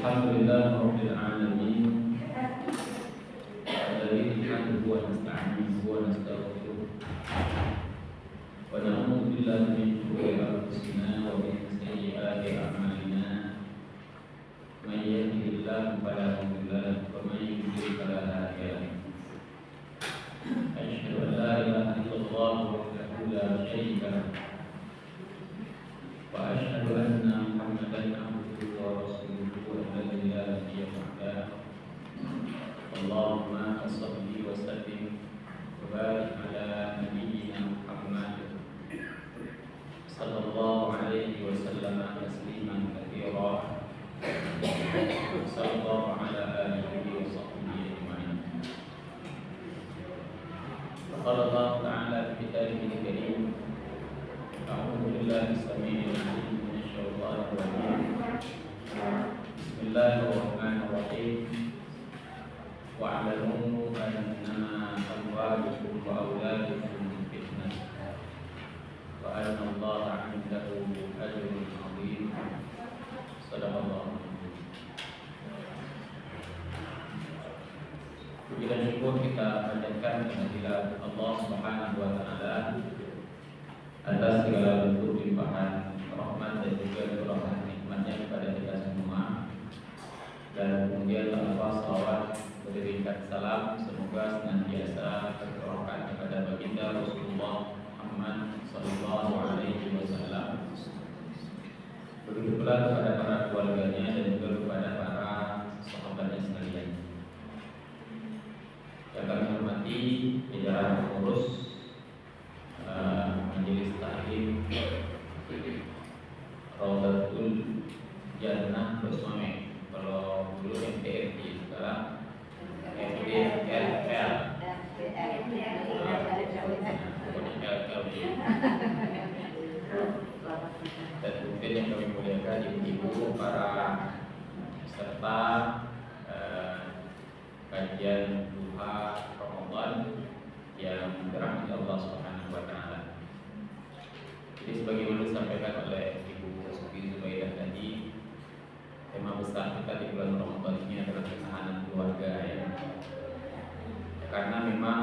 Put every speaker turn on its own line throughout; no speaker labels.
Alhamdulillah Rabbil Alamin. Alladzi nahmaduhu wa nasta'inuhu wa nastaghfiruh. Wa na'udzu billahi min shururi anfusina wa min sayyiati a'malina. May yahdihillahu fala mudilla lahu wa may yudlil fala hadiya lahu. Asyhadu an la ilaha illallah wahdahu la syarika lahu. Wa asyhadu anna Muhammadan abduhu wa rasuluhu alladzi la nabiyya ba'dahu. Allahumma shalli wa sallim wa barik ala nabiyyina Muhammad sallallahu alaihi wa sallam tasliman katsira. Sallallahu ala alihi wa sahbihi ajma'in. Qala Allah ta'ala fi kitabihil karim. A'udzu billahi as-sami'il 'alim minasy syaithanir rajim. Bismillahirrahmanirrahim. Wa'lamu annama amwalukum wa auladukum fitnah wa anna Allaha 'indahu ajrun 'azim. Shadaqallahu. Puji dan syukur kita panjatkan kehadirat Allah Subhanahu wa taala atas segala bentuk limpahan rahmat dan juga curahan nikmatnya kepada kita semua. Dan kemudian tanpa salawat berikat salam semoga senantiasa tercurahkan kepada baginda Rasulullah Muhammad sallallahu alaihi wasallam. Begitu pula kepada para keluarganya dan juga kepada para sahabatnya sekalian. Yang kami hormati jajaran pengurus Majelis Taklim Rawdatul Jannah Bersama. Kalau dulu MTFI, sekarang MTLL. Dan mungkin yang kami muliakan ibu-ibu para peserta kajian duha Ramadan yang dirahmati Allah Subhanahu wa taala. Jadi sebagaimana disampaikan oleh Ibu Sufi Zubaidah tadi, tema besar kita di bulan Ramadan ini adalah ketahanan keluarga ya. Karena memang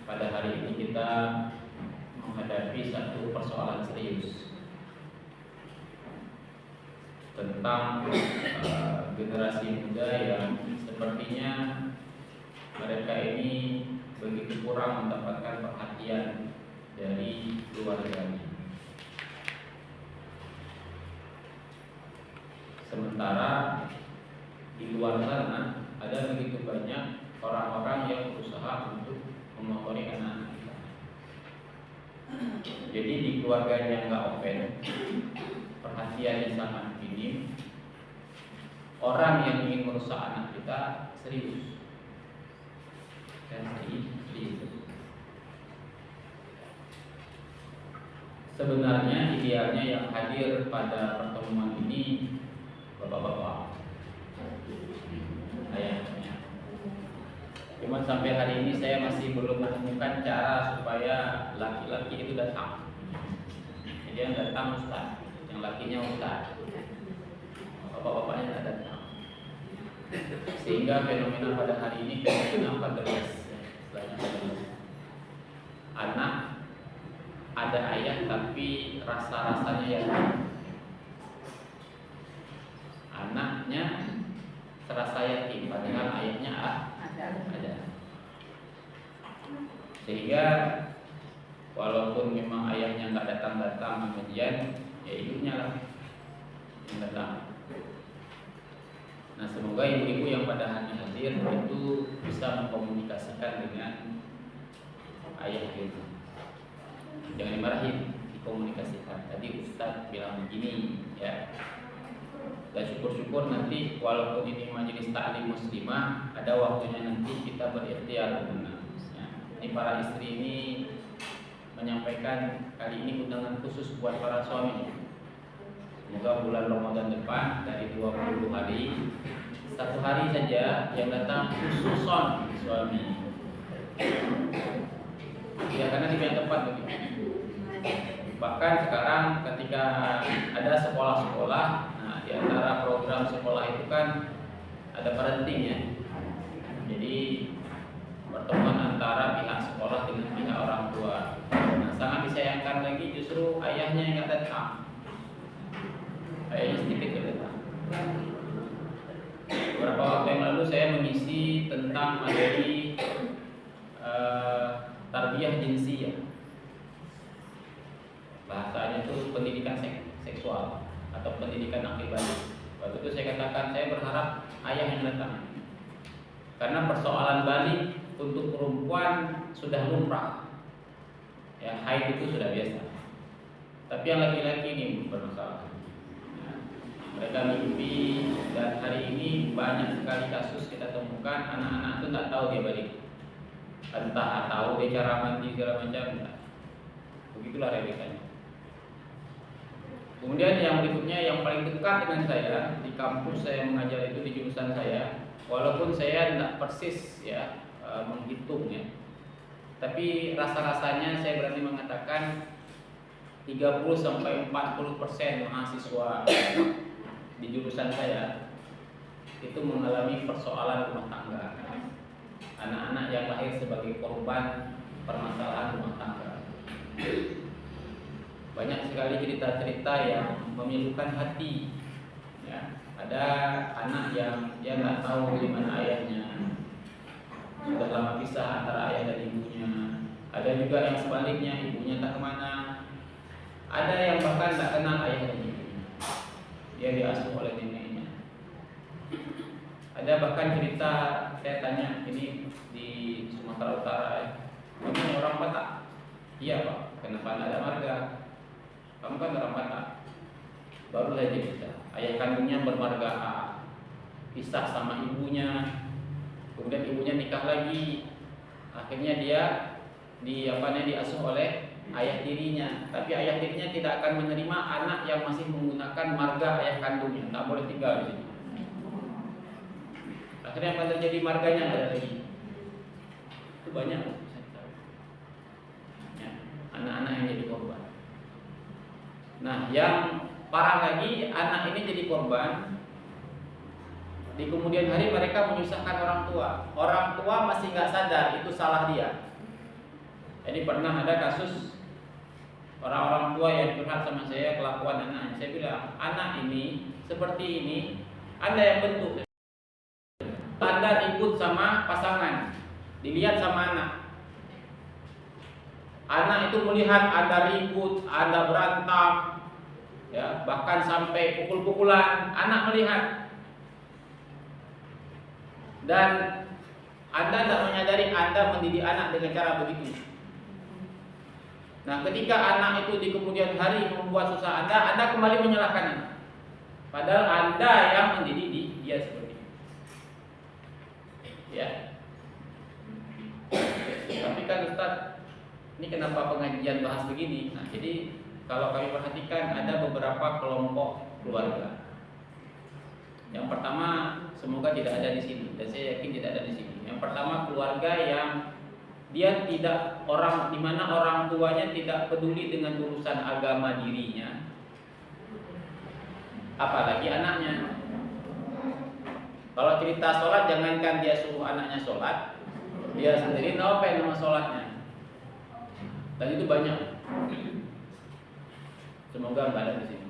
pada hari ini kita menghadapi satu persoalan serius tentang generasi muda yang sepertinya mereka ini begitu kurang mendapatkan perhatian dari keluarganya. Sementara di luar sana ada begitu banyak orang-orang yang berusaha untuk memotori anak-anak kita. Jadi di keluarganya nggak open, perhatiannya sangat minim. Orang yang ingin merusak anak kita serius dan serius. Sebenarnya idealnya yang hadir pada pertemuan ini bapak-bapak, ayahnya. Cuma sampai hari ini saya masih belum menemukan cara supaya laki-laki itu datang. Jadi yang datang ustaz, yang lakinya ustaz, bapak-bapaknya tidak datang. Sehingga fenomena pada hari ini fenomena patriarki. Anak ada ayah tapi rasa-rasanya yang anaknya serasa yatim padahal ayahnya ada. Sehingga walaupun memang ayahnya nggak datang pengajian, ya ibunya lah yang datang. Nah, semoga ibu-ibu yang pada hari hadir itu bisa mengkomunikasikan dengan ayah itu. Jangan dimarahin, dikomunikasikan. Tadi Ustaz bilang begini, ya. Dan syukur-syukur nanti walaupun ini majelis taklim muslimah, ada waktunya nanti kita berikhtiar dengan ya. Ini para istri ini menyampaikan kali ini undangan khusus buat para suami. Semoga bulan Ramadan depan dari 20 hari, satu hari saja yang datang khususon suami. Ya karena di yang tepat begitu. Bahkan sekarang ketika ada sekolah-sekolah, nah di antara program sekolah itu kan ada parenting ya. Jadi pertemuan antara pihak sekolah dengan pihak orang tua. Nah, sangat disayangkan lagi justru ayahnya yang nggak datang. Ayahnya sedikit nggak datang. Beberapa waktu yang lalu saya mengisi tentang materi tarbiyah jinsiyah. Bahasanya itu pendidikan seksual atau pendidikan akibat. Waktu itu saya katakan saya berharap ayah yang datang, karena persoalan balik untuk perempuan sudah lumrah, ya haid itu sudah biasa. Tapi yang laki-laki ini bermasalah. Mereka mimpi, dan hari ini banyak sekali kasus kita temukan anak-anak itu nggak tahu dia balik, entah tahu dia cara mandi segala macam. Begitulah realitanya. Kemudian yang berikutnya yang paling dekat dengan saya di kampus saya mengajar itu di jurusan saya, walaupun saya tidak persis ya menghitung ya, tapi rasa-rasanya saya berani mengatakan 30-40% mahasiswa di jurusan saya itu mengalami persoalan rumah tangga. Anak-anak yang lahir sebagai korban permasalahan rumah tangga. Banyak sekali cerita-cerita yang memilukan hati. Ya, ada anak yang dia nggak tahu di mana ayahnya, sudah lama pisah antara ayah dan ibunya. Ada juga yang sebaliknya, ibunya tak kemana. Ada yang bahkan tak kenal ayah dan ibunya, dia diasuh oleh neneknya. Ada bahkan cerita, saya tanya, ini di Sumatera Utara ya, kamu orang Batak? Iya Pak. Kenapa ada marga? Kamu kan orang Batak. Baru saja cerita, ayah kandungnya bermarga A, pisah sama ibunya, kemudian ibunya nikah lagi, akhirnya dia diasuh oleh ayah tirinya. Tapi ayah tirinya tidak akan menerima anak yang masih menggunakan marga ayah kandungnya, tak boleh tinggal di sini. Akhirnya apa terjadi, marganya nggak ada lagi. Itu banyak ya, anak-anak yang jadi korban. Nah, yang parah lagi, anak ini jadi korban. Di kemudian hari mereka menyusahkan orang tua. Orang tua masih nggak sadar itu salah dia. Jadi pernah ada kasus orang-orang tua yang curhat sama saya kelakuan anaknya. Saya bilang, anak ini seperti ini, Anda yang bentuk. Anda ikut sama pasangan, dilihat sama anak. Anak itu melihat Anda ribut, Anda berantem, ya, bahkan sampai pukul-pukulan. Anak melihat, dan Anda tidak menyadari Anda mendidik anak dengan cara begitu. Nah, ketika anak itu di kemudian hari membuat susah Anda kembali menyalahkan anak. Padahal Anda yang mendidik dia seperti itu. Ya. Tapi kan Ustaz, ini kenapa pengajian bahas begini? Nah, jadi kalau kami perhatikan ada beberapa kelompok keluarga. Yang pertama, semoga tidak ada di sini, dan saya yakin tidak ada di sini. Yang pertama, keluarga yang dia tidak di mana orang tuanya tidak peduli dengan urusan agama dirinya, apalagi anaknya. Kalau cerita sholat, jangankan dia suruh anaknya sholat, dia sendiri nopen nama sholatnya. Dan itu banyak. Semoga nggak ada di sini.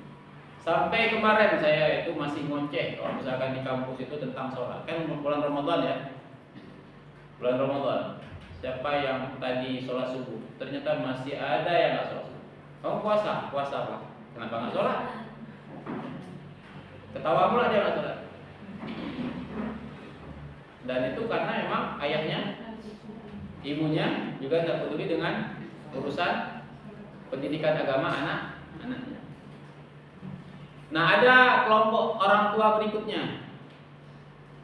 Sampai kemarin saya itu masih ngoceh kalau misalkan di kampus itu tentang sholat. Kan bulan Ramadan ya, bulan Ramadan. Siapa yang tadi sholat subuh, ternyata masih ada yang nggak sholat subuh. Kamu puasa apa? Kenapa nggak sholat? Ketawa pula dia nggak sholat. Dan itu karena memang ayahnya, ibunya juga nggak peduli dengan urusan pendidikan agama anak-anaknya. Nah, ada kelompok orang tua berikutnya,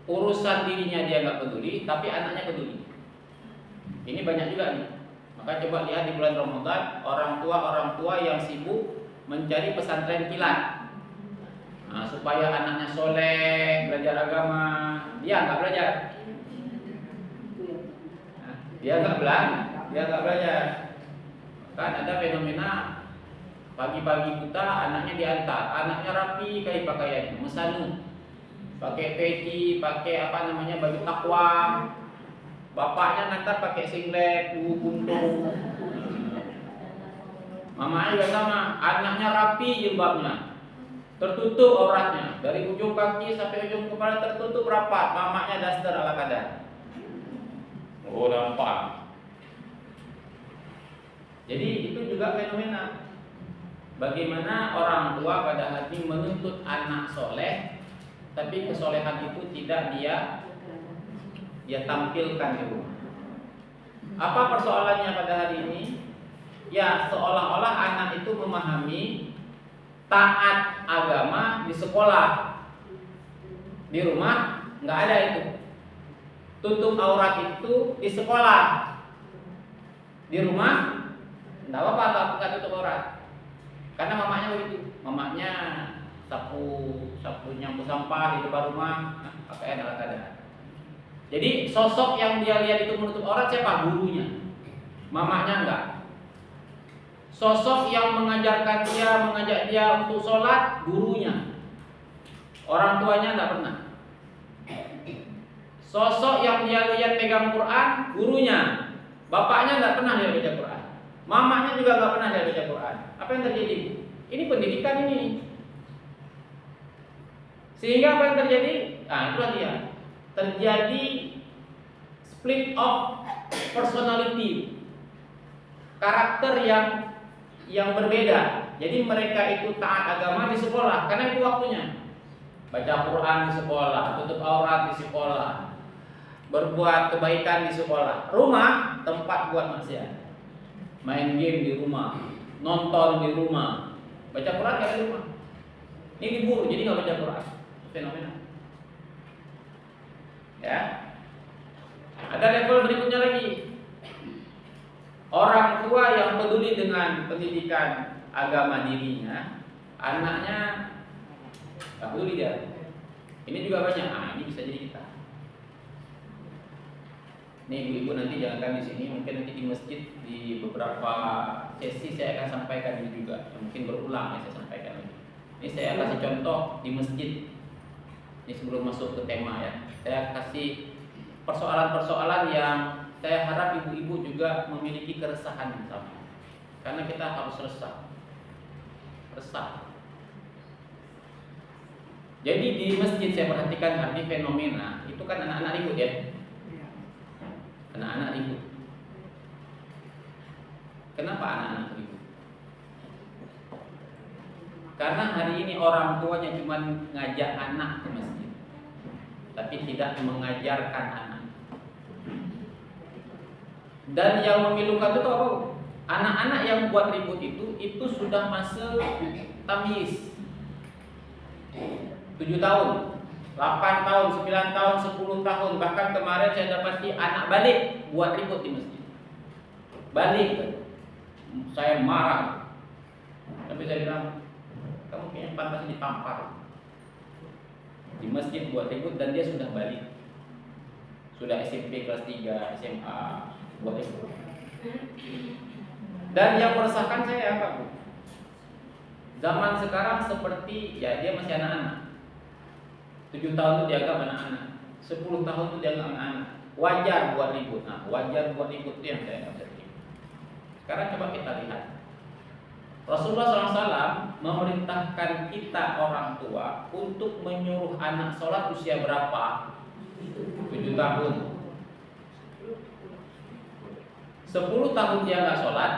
urusan dirinya dia nggak peduli, tapi anaknya peduli. Ini banyak juga nih. Maka coba lihat di bulan Ramadan, orang tua yang sibuk mencari pesantren kilat. Nah, supaya anaknya soleh, belajar agama, dia nggak belajar. Nah, dia nggak belajar. Kan ada fenomena pagi-pagi buta, anaknya diantar, anaknya rapi kayak pakaiannya, mesanu. pakai peci, pakai baju takwa. Bapaknya nanti pakai singlet, kuntung. Mamanya juga sama, anaknya rapi jilbabnya, tertutup auratnya, dari ujung kaki sampai ujung kepala tertutup rapat. Mamanya daster ala kadar. Oh, nampak. Jadi itu juga fenomena. Bagaimana orang tua pada hati menuntut anak soleh, tapi kesolehan itu tidak dia tampilkan di rumah. Apa persoalannya pada hari ini? Ya, seolah-olah anak itu memahami taat agama di sekolah, di rumah nggak ada itu. Tutup aurat itu di sekolah, di rumah nggak apa-apa nggak tutup aurat. Karena mamanya begitu, mamanya sapu nyapu sampah di depan rumah, pakai ala kadar. Jadi sosok yang dia lihat itu menutup aurat siapa? Gurunya. Mamanya enggak. Sosok yang mengajarkan dia, mengajak dia untuk sholat, gurunya. Orang tuanya enggak pernah. Sosok yang dia lihat pegang Quran, gurunya. Bapaknya enggak pernah dia baca Quran. Mamanya juga enggak pernah dia baca Quran. Apa yang terjadi? Ini pendidikan ini. Sehingga apa yang terjadi? Nah, itulah dia. Terjadi split of personality, karakter yang berbeda. Jadi mereka itu taat agama di sekolah karena itu waktunya. Baca Quran di sekolah, tutup aurat di sekolah, berbuat kebaikan di sekolah. Rumah tempat buat maksiat. Main game di rumah, nonton di rumah, baca Quran di rumah. Ini libur jadi nggak baca Quran. Fenomena. Ya, ada level berikutnya lagi. Orang tua yang peduli dengan pendidikan agama dirinya, anaknya nggak peduli dia. Ini juga banyak. Ini bisa jadi kita. Nih ibu-ibu nanti jangankan di sini, mungkin nanti di masjid di beberapa sesi saya akan sampaikan ini juga. Mungkin berulang ya saya sampaikan ini. Ini saya kasih contoh di masjid. Ini sebelum masuk ke tema ya. Saya kasih persoalan-persoalan yang saya harap ibu-ibu juga memiliki keresahan yang sama. Karena kita harus resah. Jadi di masjid saya perhatikan hari ini fenomena itu kan anak-anak ribut ya. Anak-anak ribut. Kenapa anak-anak ribut? Karena hari ini orang tuanya cuma ngajak anak ke masjid, tapi tidak mengajarkan anak. Dan yang memilukan itu apa? Anak-anak yang buat ribut itu sudah masuk tamyiz. 7 tahun, 8 tahun, 9 tahun, 10 tahun. Bahkan kemarin saya dapati anak balik buat ribut di masjid. Balik. Saya marah. Tapi saya bilang, kamu kayaknya pantas ditampar. Di masjid buat ribut dan dia sudah balik. Sudah SMP kelas 3, SMA buat ribut. Dan yang meresahkan saya apa, Bu? Zaman sekarang seperti ya dia masih anak-anak. 7 tahun itu dianggap anak-anak, 10 tahun itu dianggap anak-anak. Wajar buat ribut. Nah, wajar buat ribut itu yang saya nggak bisa terima. Sekarang coba kita lihat. Rasulullah SAW memerintahkan kita orang tua untuk menyuruh anak sholat usia berapa? 7 tahun. 10 tahun dia nggak sholat,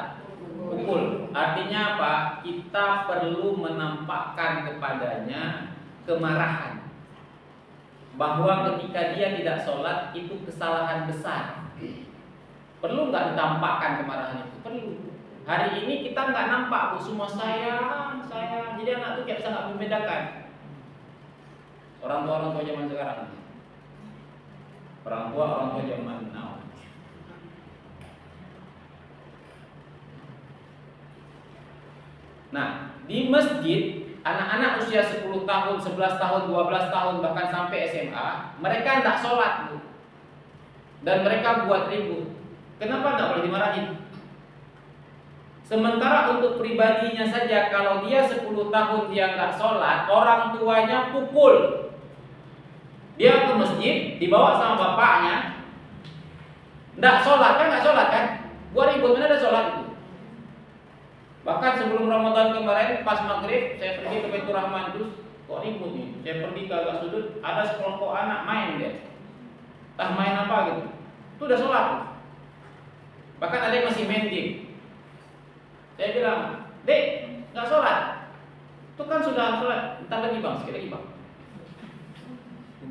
pukul. Artinya apa? Kita perlu menampakkan kepadanya kemarahan, bahwa ketika dia tidak sholat itu kesalahan besar. Perlu nggak ditampakkan kemarahan itu? Perlu. Hari ini kita nggak nampak, Bu, semua sayang. Jadi anak itu kayak bisa nggak membedakan. Orang tua zaman sekarang. Orang tua zaman now. Nah, di masjid anak-anak usia 10 tahun, 11 tahun, 12 tahun, bahkan sampai SMA, mereka tidak sholat, Bu. Dan mereka buat ribut. Kenapa tidak boleh dimarahin? Sementara untuk pribadinya saja, kalau dia 10 tahun dia nggak sholat, orang tuanya pukul. Dia ke masjid, dibawa sama bapaknya. Nggak sholat kan? Gua ribut, mana ada sholat itu. Bahkan sebelum Ramadan kemarin, pas maghrib, saya pergi ke Baitur Rahman, terus kok ribut nih. Saya pergi ke agak sudut, ada sekelompok anak main dia. Main apa gitu. Itu udah sholat. Bahkan ada yang masih main game. Saya bilang, "Dek, nggak sholat? Itu kan sudah sholat. Entar lagi bang, sekali lagi bang."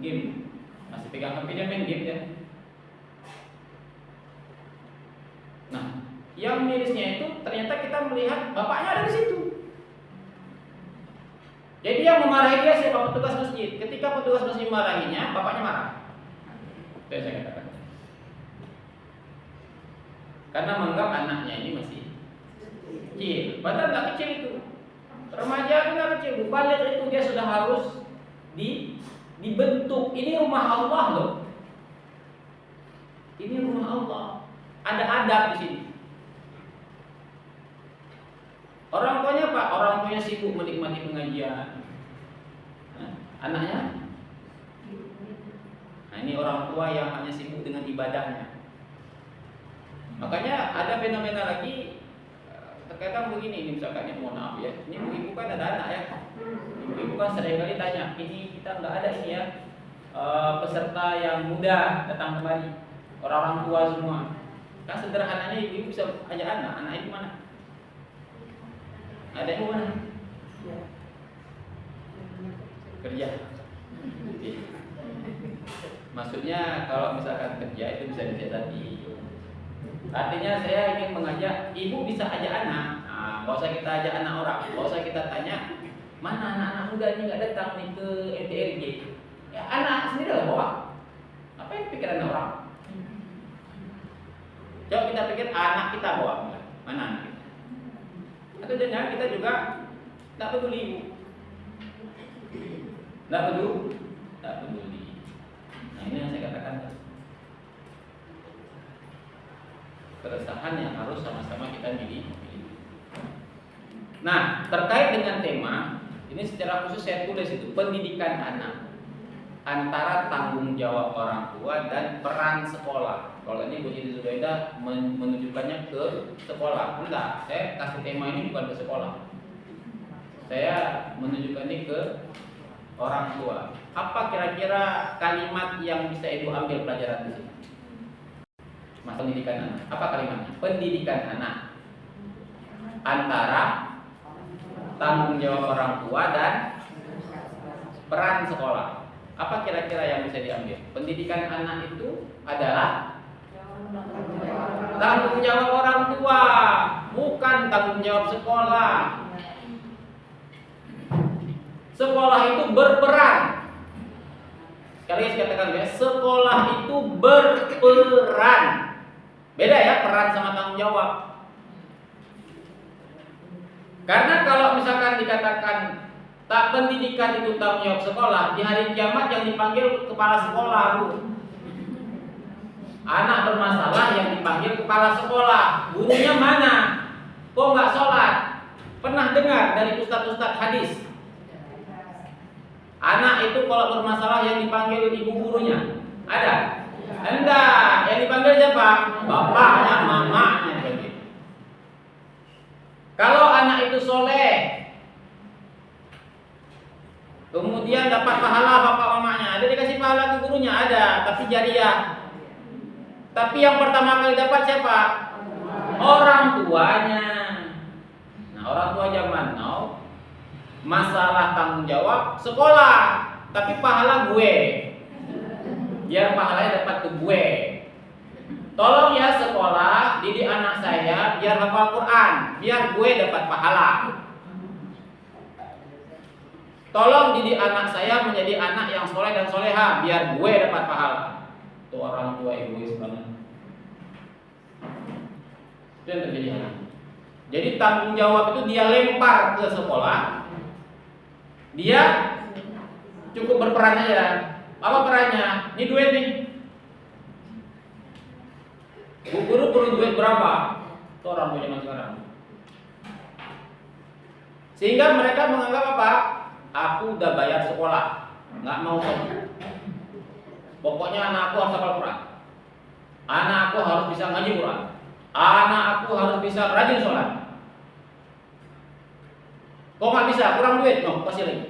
Game, masih pegang HP dia main game ya. Nah, yang mirisnya itu ternyata kita melihat bapaknya ada di situ. Jadi yang memarahi dia siapa? Petugas masjid. Ketika petugas masjid marahinya, bapaknya marah. Itu yang saya katakan. Karena menganggap anaknya ini masih kecil. Padahal nggak kecil itu. Remaja itu nggak kecil. Balik itu dia sudah harus dibentuk. Ini rumah Allah loh. Ini rumah Allah. Ada adab di sini. Orang tuanya Pak, orang tuanya sibuk menikmati pengajian. Anaknya? Nah, ini orang tua yang hanya sibuk dengan ibadahnya. Makanya ada fenomena lagi. Terkadang begini, ini misalkan ya, mohon maaf ya. Ini ibu kan ada anak ya. Ibu kan seringkali tanya, ini kita nggak ada ini ya peserta yang muda datang kemari, orang-orang tua semua. Kan sederhananya ibu bisa ajak anak ibu mana? Ada ibu mana? Kerja. Maksudnya kalau misalkan kerja itu bisa disiasati. Artinya saya ingin mengajak ibu bisa ajak anak. Nah, nggak usah kita ajak anak orang, nggak usah kita tanya mana anak-anak muda ini nggak datang nih ke MTRJ. Ya anak sendiri lah bawa. Apa yang pikiran orang? Coba kita pikir anak kita bawa mana anak kita? Atau jangan kita juga tidak peduli ibu, tidak peduli. Nah ini yang saya katakan. Keresahan yang harus sama-sama kita milih. Nah, terkait dengan tema ini secara khusus saya tulis itu pendidikan anak antara tanggung jawab orang tua dan peran sekolah. Kalau ini Bu Siti Zubaidah menunjukkannya ke sekolah, enggak. Saya kasih tema ini bukan ke sekolah. Saya menunjukkan ini ke orang tua. Apa kira-kira kalimat yang bisa Ibu ambil pelajaran di sini? Mas pendidikan anak. Apa kalimatnya? Pendidikan anak antara tanggung jawab orang tua dan peran sekolah. Apa kira-kira yang bisa diambil? Pendidikan anak itu adalah tanggung jawab orang tua, bukan tanggung jawab sekolah. Sekolah itu berperan. Sekali lagi saya katakan ya, sekolah itu berperan. Beda ya peran sama tanggung jawab. Karena kalau misalkan dikatakan tak pendidikan itu tanggung jawab sekolah, di hari kiamat yang dipanggil kepala sekolah Bu. Anak bermasalah yang dipanggil kepala sekolah, gurunya mana? Kok nggak sholat? Pernah dengar dari ustadz-ustadz hadis? Anak itu kalau bermasalah yang dipanggil ibu gurunya ada? Enggak, yang dipanggil siapa? Bapaknya, mamanya. Kalau anak itu soleh, kemudian dapat pahala bapak mamanya, ada dikasih pahala ke gurunya ada, tapi jariah. Tapi yang pertama kali dapat siapa? Orang tuanya. Nah, orang tua zaman now masalah tanggung jawab sekolah, tapi pahala gue. Biar pahalanya dapat ke gue. Tolong ya sekolah, didik anak saya biar hafal Quran, biar gue dapat pahala. Tolong didik anak saya menjadi anak yang soleh dan soleha, biar gue dapat pahala. Itu orang tua egois banget. Itu yang terjadi. Jadi tanggung jawab itu dia lempar ke sekolah. Dia cukup berperan aja. Apa perannya? Ini duit nih. Bu guru perlu duit berapa? Itu orang tua zaman sekarang. Sehingga mereka menganggap apa? Aku udah bayar sekolah, nggak mau lagi. Pokoknya anak aku harus hafal Quran. Anak aku harus bisa ngaji Quran. Anak aku harus bisa rajin sholat. Kok nggak bisa? Kurang duit? No, kasih lagi.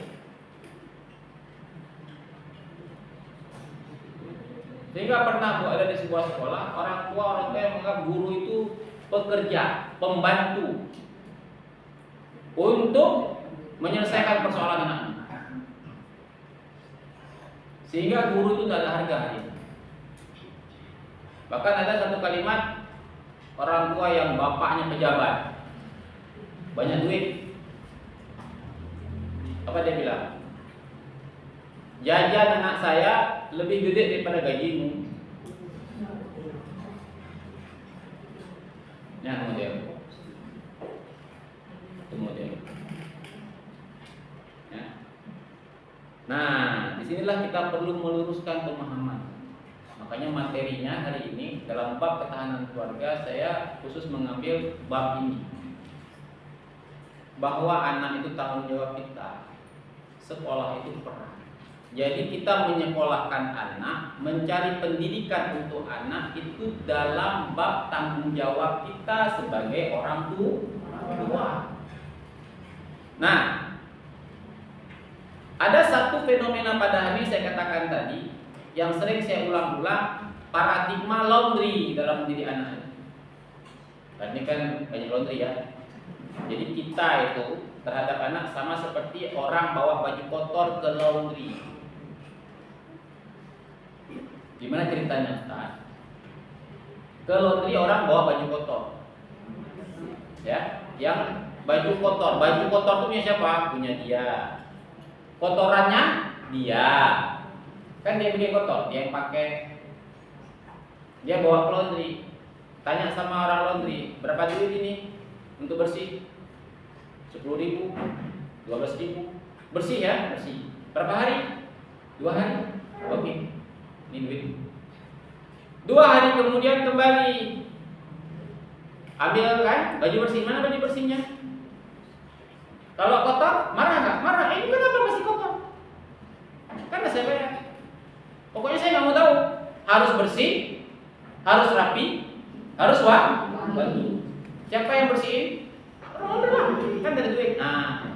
Sehingga pernah ada di sebuah sekolah, orang tua yang menganggap guru itu pekerja, pembantu untuk menyelesaikan persoalan anak-anak. Sehingga guru itu tidak ada harganya. Bahkan ada satu kalimat orang tua yang bapaknya pejabat, banyak duit. Apa dia bilang? Jajan anak saya lebih gede daripada gajimu. Ya, kemudian. Ya. Nah, disinilah kita perlu meluruskan pemahaman. Makanya materinya hari ini dalam bab ketahanan keluarga saya khusus mengambil bab ini. Bahwa anak itu tanggung jawab kita. Sekolah itu peran. Jadi kita menyekolahkan anak, mencari pendidikan untuk anak itu dalam bab tanggung jawab kita sebagai orang tua. Nah, ada satu fenomena pada hari ini saya katakan tadi yang sering saya ulang-ulang, paradigma laundry dalam mendidik anak. Ini kan banyak laundry ya. Jadi kita itu terhadap anak sama seperti orang bawa baju kotor ke laundry. Gimana ceritanya, Ustaz? Ke laundry orang bawa baju kotor. Ya, yang baju kotor itu punya siapa? Punya dia. Kotorannya dia. Kan dia bikin kotor, dia yang pakai. Dia bawa ke laundry. Tanya sama orang laundry, berapa duit ini untuk bersih? 10.000, 12.000. Bersih ya, bersih. Berapa hari? 2 hari. Oke. Ini duit. 2 hari kemudian kembali. Ambil kan baju bersih. Mana baju bersihnya? Kalau kotor, marah nggak? Marah. Ini kenapa masih kotor? Karena saya bayar. Pokoknya saya nggak mau tahu. Harus bersih, harus rapi, harus wangi. Siapa yang bersihin? Orang kan dari duit. Nah,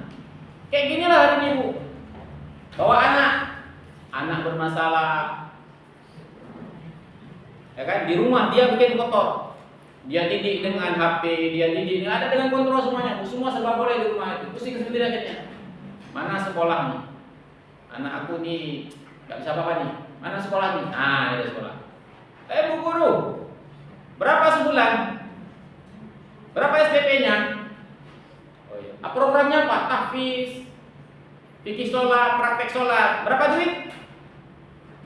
kayak ginilah hari ini, Bu. Bawa anak bermasalah. Ya kan, di rumah dia bikin kotor. Dia didik dengan HP, dia didik ada dengan kontrol semuanya. Semua serba boleh di rumah itu. Pusing sendiri akhirnya. Mana sekolah nih? Anak aku nih nggak bisa apa-apa nih. Mana sekolah nih? Nah, ada sekolah. Bu guru, berapa sebulan? Berapa SPP-nya? Oh iya. Programnya apa? Tahfiz, fikih sholat, praktek sholat. Berapa duit?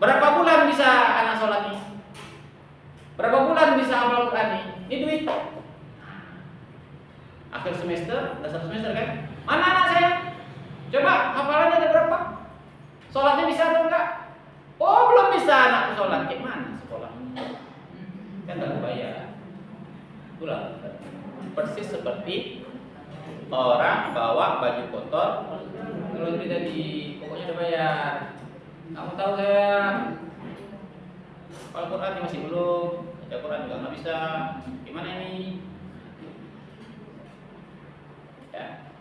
Berapa bulan bisa anak sholat nih? Berapa bulan bisa hafal Quran nih? Ini duit. Akhir semester, dasar semester kan? Mana anak saya? Coba hafalannya ada berapa? Sholatnya bisa atau enggak? Oh, belum bisa anak sholat. Kayak mana sekolahnya? Kan enggak bayar. Itulah persis seperti orang bawa baju kotor. Kalau tidak pokoknya udah bayar. Kamu tahu saya Al-Quran masih belum, baca Quran juga nggak bisa. Gimana ini? Ya.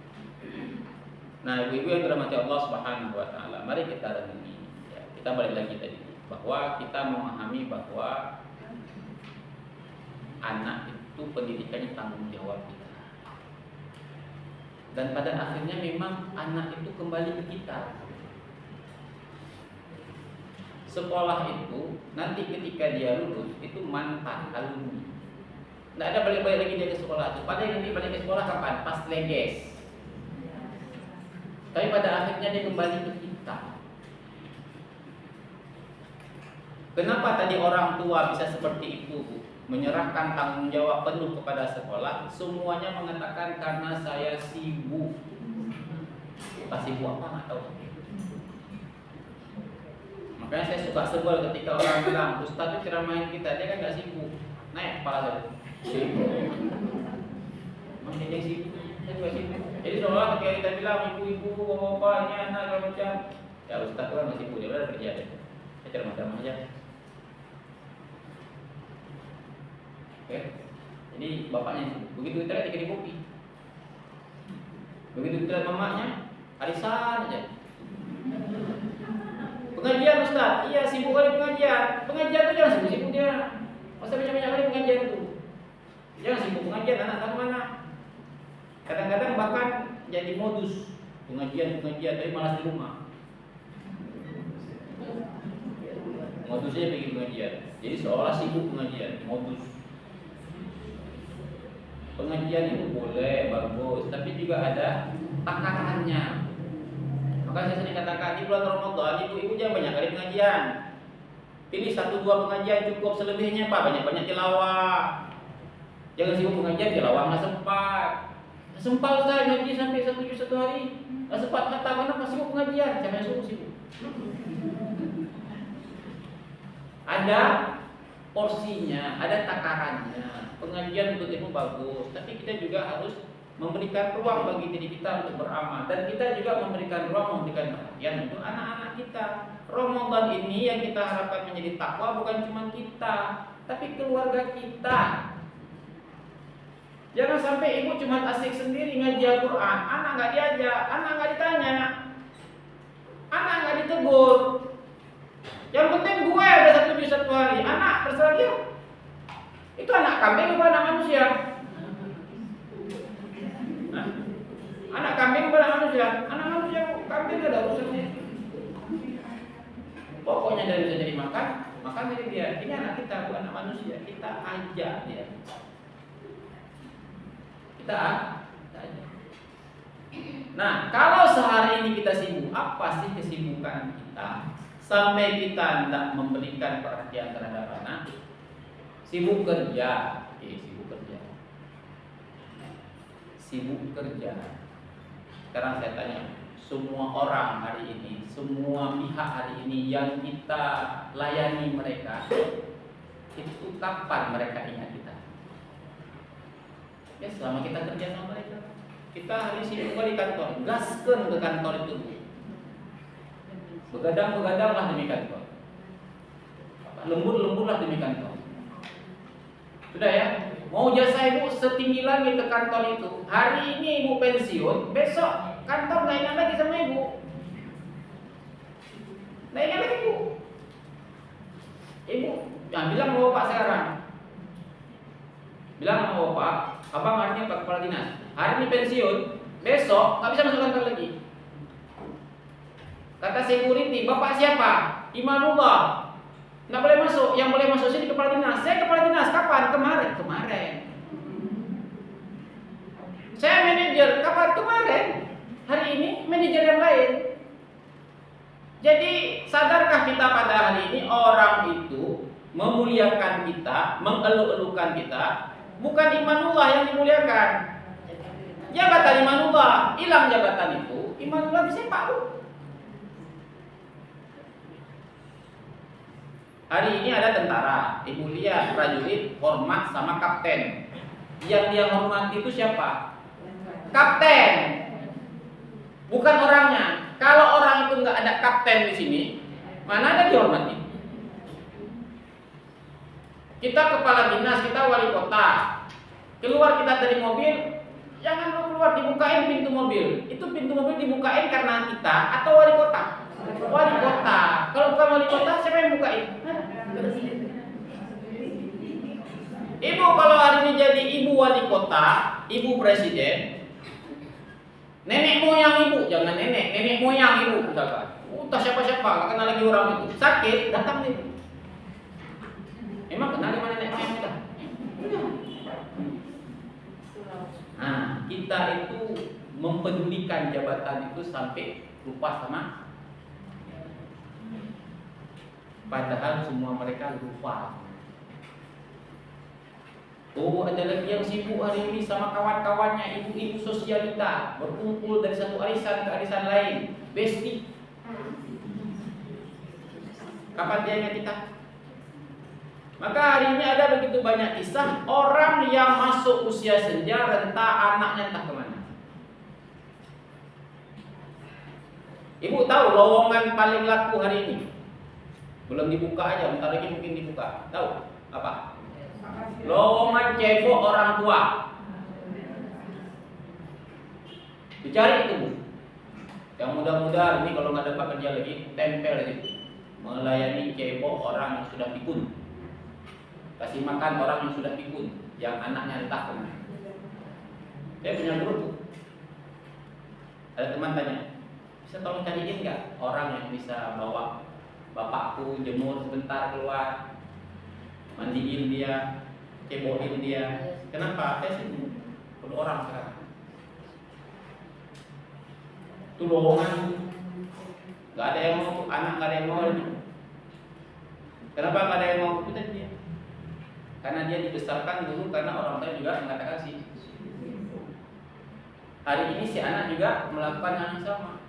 Nah, ibu-ibu yang dirahmati Allah Subhanahu Wa Taala, mari kita renungi. Ya, kita balik lagi tadi bahwa kita memahami bahwa anak itu pendidikannya tanggung jawab kita. Dan pada akhirnya memang anak itu kembali ke kita. Sekolah itu nanti ketika dia lulus itu mantan alumni. Tidak ada balik-balik lagi dia ke sekolah itu. Padahal nanti balik ke sekolah kapan? Pas leges. Tapi pada akhirnya dia kembali ke kita. Kenapa tadi orang tua bisa seperti itu, Bu? Menyerahkan tanggung jawab penuh kepada sekolah. Semuanya mengatakan karena saya sibuk. Pas sibuk apa nggak tahu. Makanya saya suka sebel ketika orang bilang Ustaz itu ceramahin kita, dia kan nggak sibuk. Naik kepala saya. Sibuk. Emang dia yang sibuk, saya juga sibuk. Jadi seolah ketika kita bilang ibu-ibu, bapak-bapak, ini anak, macam ya Ustaz itu kan nggak sibuk, dia udah kerja deh. Saya ceramah aja. Oke. Jadi bapaknya begitu kita lihat di kopi. Begitu kita lihat mamanya, arisan aja. Pengajian Ustaz, iya sibuk kali pengajian. Pengajian itu jangan sibuk-sibuk dia. Masa banyak-banyak kali pengajian itu. Jangan sibuk pengajian, anak tahu mana. Kadang-kadang bahkan jadi modus pengajian tapi malas di rumah. Modusnya bikin pengajian. Jadi seolah sibuk pengajian, modus. Pengajian itu boleh, bagus, tapi juga ada takarannya. Maka saya sering katakan di bulan Ramadan ibu-ibu jangan banyak kali pengajian. Pilih 1-2 pengajian cukup, selebihnya apa? Banyak-banyak tilawah. Jangan sibuk pengajian, tilawah nggak sempat. Sempat saya ngaji sampai 1 juz 1 hari. Nggak sempat kata karena masih sibuk pengajian. Siapa yang suruh sibuk? Ada porsinya, ada takarannya. Pengajian untuk ilmu bagus, tapi kita juga harus memberikan ruang bagi diri kita untuk beramal, dan kita juga memberikan ruang, memberikan perhatian untuk anak-anak kita. Ramadan ini yang kita harapkan menjadi takwa bukan cuma kita, tapi keluarga kita. Jangan sampai ibu cuma asik sendiri ngaji Al-Quran, anak nggak diajak, anak nggak ditanya, anak nggak ditegur. Yang penting gue ada 1 juz 1 hari, anak terserah dia. Itu anak kambing apa anak manusia? Anak kambing apa anak manusia? Anak manusia, kambing gak ada urusannya. Pokoknya dari bisa jadi makan dari dia. Ini anak kita, bukan anak manusia. Kita ajak dia. Kita ajak. Nah, kalau sehari ini kita sibuk, apa sih kesibukan kita? Sampai kita tidak memberikan perhatian terhadap anak. Sibuk kerja. Sibuk kerja. Sekarang saya tanya, semua orang hari ini, semua pihak hari ini yang kita layani mereka, itu kapan mereka ingat kita? Ya selama kita kerja sama mereka. Kita hari sibuk di kantor, gaskan ke kantor itu. Begadang-begadanglah demi kantor. Lembur-lemburlah demi kantor. Sudah ya? Mau jasa ibu setinggi langit ke kantor itu. Hari ini ibu pensiun, besok kantor nggak ingat lagi sama ibu. Nggak ingat lagi ibu. Ibu, yang bilang sama bapak sekarang. Bilang sama bapak, abang hari ini Pak Kepala Dinas. Hari ini pensiun, besok nggak bisa masuk kantor lagi. Kata security, bapak siapa? Imanullah. Nggak boleh masuk, yang boleh masuk sini kepala dinas. Saya kepala dinas, kapan? Kemarin. Saya manajer, kapan? Kemarin. Hari ini manajer yang lain. Jadi sadarkah kita pada hari ini orang itu memuliakan kita, mengeluh-elukan kita, bukan imanullah yang dimuliakan. Jabatan imanullah, hilang jabatan itu, imanullah disepak. Hari ini ada tentara, ibu lihat prajurit hormat sama kapten. Yang dia hormati itu siapa? Kapten, bukan orangnya. Kalau orang itu nggak ada kapten di sini, mana ada dihormati? Kita kepala dinas, kita wali kota, keluar kita dari mobil, jangan keluar dibukain pintu mobil. Itu pintu mobil dibukain karena kita atau wali kota? Wali kota. Kalau bukan wali kota, siapa yang bukain? Ibu kalau hari ini jadi ibu wali kota, ibu presiden, nenek moyang ibu, jangan nenek moyang ibu, misalkan. Entah siapa-siapa, nggak kenal lagi orang itu. Sakit, datang nih. Emang kenal mana nenek moyang kita? Nah, kita itu mempedulikan jabatan itu sampai lupa sama. Padahal semua mereka lupa. Oh, ada lagi yang sibuk hari ini sama kawan-kawannya, ibu-ibu sosialita, berkumpul dari satu arisan ke arisan lain, besti. Kapan dia ingat kita? Maka hari ini ada begitu banyak kisah orang yang masuk usia senja, renta, anaknya entah kemana. Ibu tahu lowongan paling laku hari ini? Belum dibuka aja, bentar lagi mungkin dibuka. Tahu apa? Lowongan cebok orang tua. Dicari itu. Yang muda-muda ini kalau nggak dapat kerja lagi, tempel di situ. Melayani cebok orang yang sudah pikun. Kasih makan orang yang sudah pikun, yang anaknya entah kemana. Saya punya grup. Ada teman tanya, bisa tolong cariin nggak orang yang bisa bawa bapakku jemur sebentar keluar, mandiin dia, cebokin dia. Kenapa? Saya sih perlu orang sekarang. Itu lowongan, nggak ada yang mau, anak nggak ada yang mau. Kenapa nggak ada yang mau? Itu dia. Karena dia dibesarkan dulu karena orang tua juga mengatakan sih. Hari ini si anak juga melakukan hal yang sama.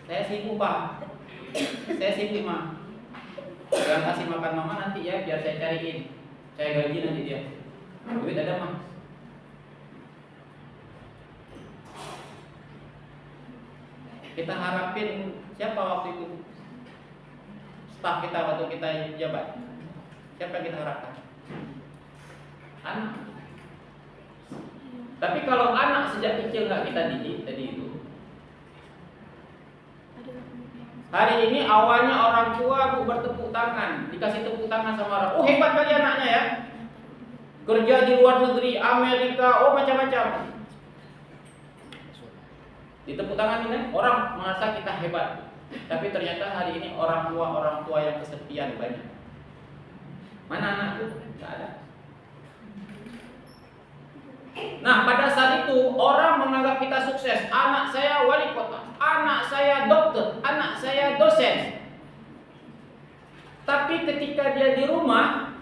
Saya sibuk Pak, saya sibuk Mah. Jangan kasih makan mama nanti ya, biar saya cariin. Saya gaji nanti dia. Duit ada Mah. Kita harapin siapa waktu itu staf kita waktu kita jabat? Siapa yang kita harapkan? Anak. Tapi kalau anak sejak kecil nggak kita didik tadi itu, hari ini awalnya orang tua bertepuk tangan, dikasih tepuk tangan sama orang. Oh hebat kali anaknya ya, kerja di luar negeri, Amerika, oh macam-macam. Ditepuk tangan ini orang merasa kita hebat. Tapi ternyata hari ini orang tua yang kesepian banyak. Mana anakku? Nggak ada. Nah pada saat itu orang menganggap kita sukses. Anak saya wali kota, anak saya dokter, anak saya dosen. Tapi ketika dia di rumah,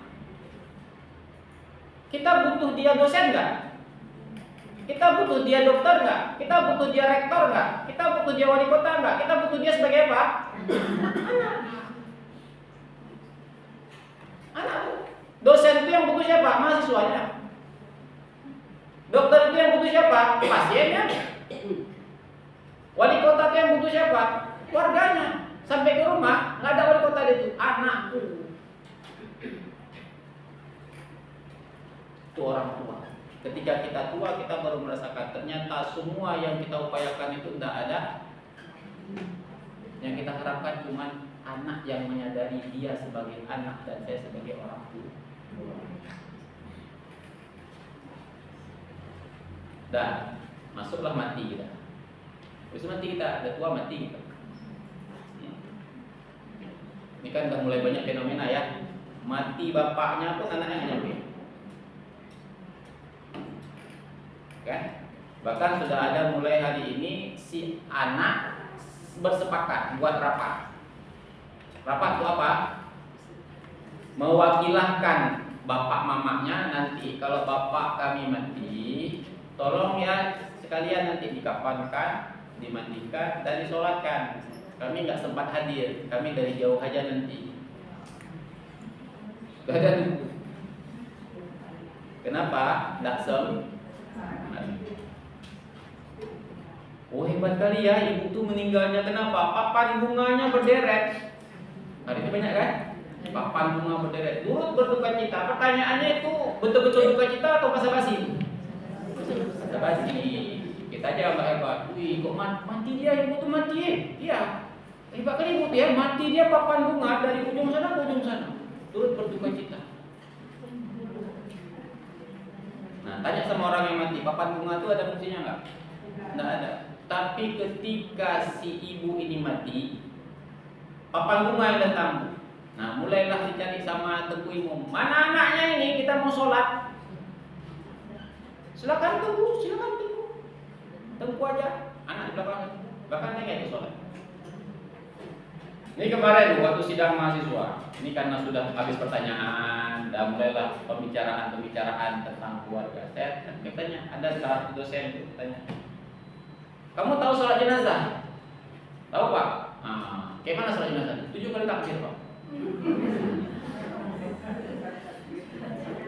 kita butuh dia dosen nggak? Kita butuh dia dokter nggak? Kita butuh dia rektor nggak? Kita butuh dia wali kota nggak? Kita butuh dia sebagai apa? Anak. Dosen itu yang butuh siapa? Mahasiswanya. Dokter itu yang butuh siapa? Pasiennya. Wali kota itu yang butuh siapa? Warganya. Sampai ke rumah nggak ada wali kota itu, anakku. Itu orang tua. Ketika kita tua kita baru merasakan ternyata semua yang kita upayakan itu tidak ada. Yang kita harapkan cuma anak yang menyadari dia sebagai anak dan saya sebagai orang tua. Dan masuklah mati kita. Terus mati kita, ada tua mati kita. Ini kan udah mulai banyak fenomena ya. Mati bapaknya pun anaknya nggak nyampe. Kan? Bahkan sudah ada mulai hari ini si anak bersepakat buat rapat. Rapat itu apa? Mewakilkan bapak mamanya nanti kalau bapak kami mati, tolong ya sekalian nanti dikafankan, dimandikan dan disolatkan. Kami nggak sempat hadir, kami dari jauh aja nanti. Gak ada nunggu. Kenapa? Nggak oh hebat kali ya, ibu tuh meninggalnya kenapa? Papan bunganya berderet. Hari ini banyak kan? Papan bunga berderet. Turut berduka cita. Pertanyaannya itu betul-betul duka cita atau basa-basi? Basa-basi. Kita aja mbak hebat. Wih, kok mati dia, ibu tuh mati. Iya. Hebat kali ibu tuh ya, mati dia papan bunga dari ujung sana ke ujung sana. Turut berduka cita. Nah, tanya sama orang yang mati, papan bunga itu ada fungsinya nggak? Nggak ada. Tapi ketika si ibu ini mati, papan bunga yang datang. Nah, mulailah dicari sama Tengku Imam. Mana anaknya ini? Kita mau sholat. Silakan tunggu, silakan tunggu. Tengku aja, anak di belakang. Bahkan dia nggak sholat. Ini kemarin waktu sidang mahasiswa. Ini karena sudah habis pertanyaan dan mulailah pembicaraan tentang keluarga. Saya tanya, ada salah satu dosen itu tanya, kamu tahu sholat jenazah? Tahu Pak? Kayak mana sholat jenazah? 7 kali takbir Pak.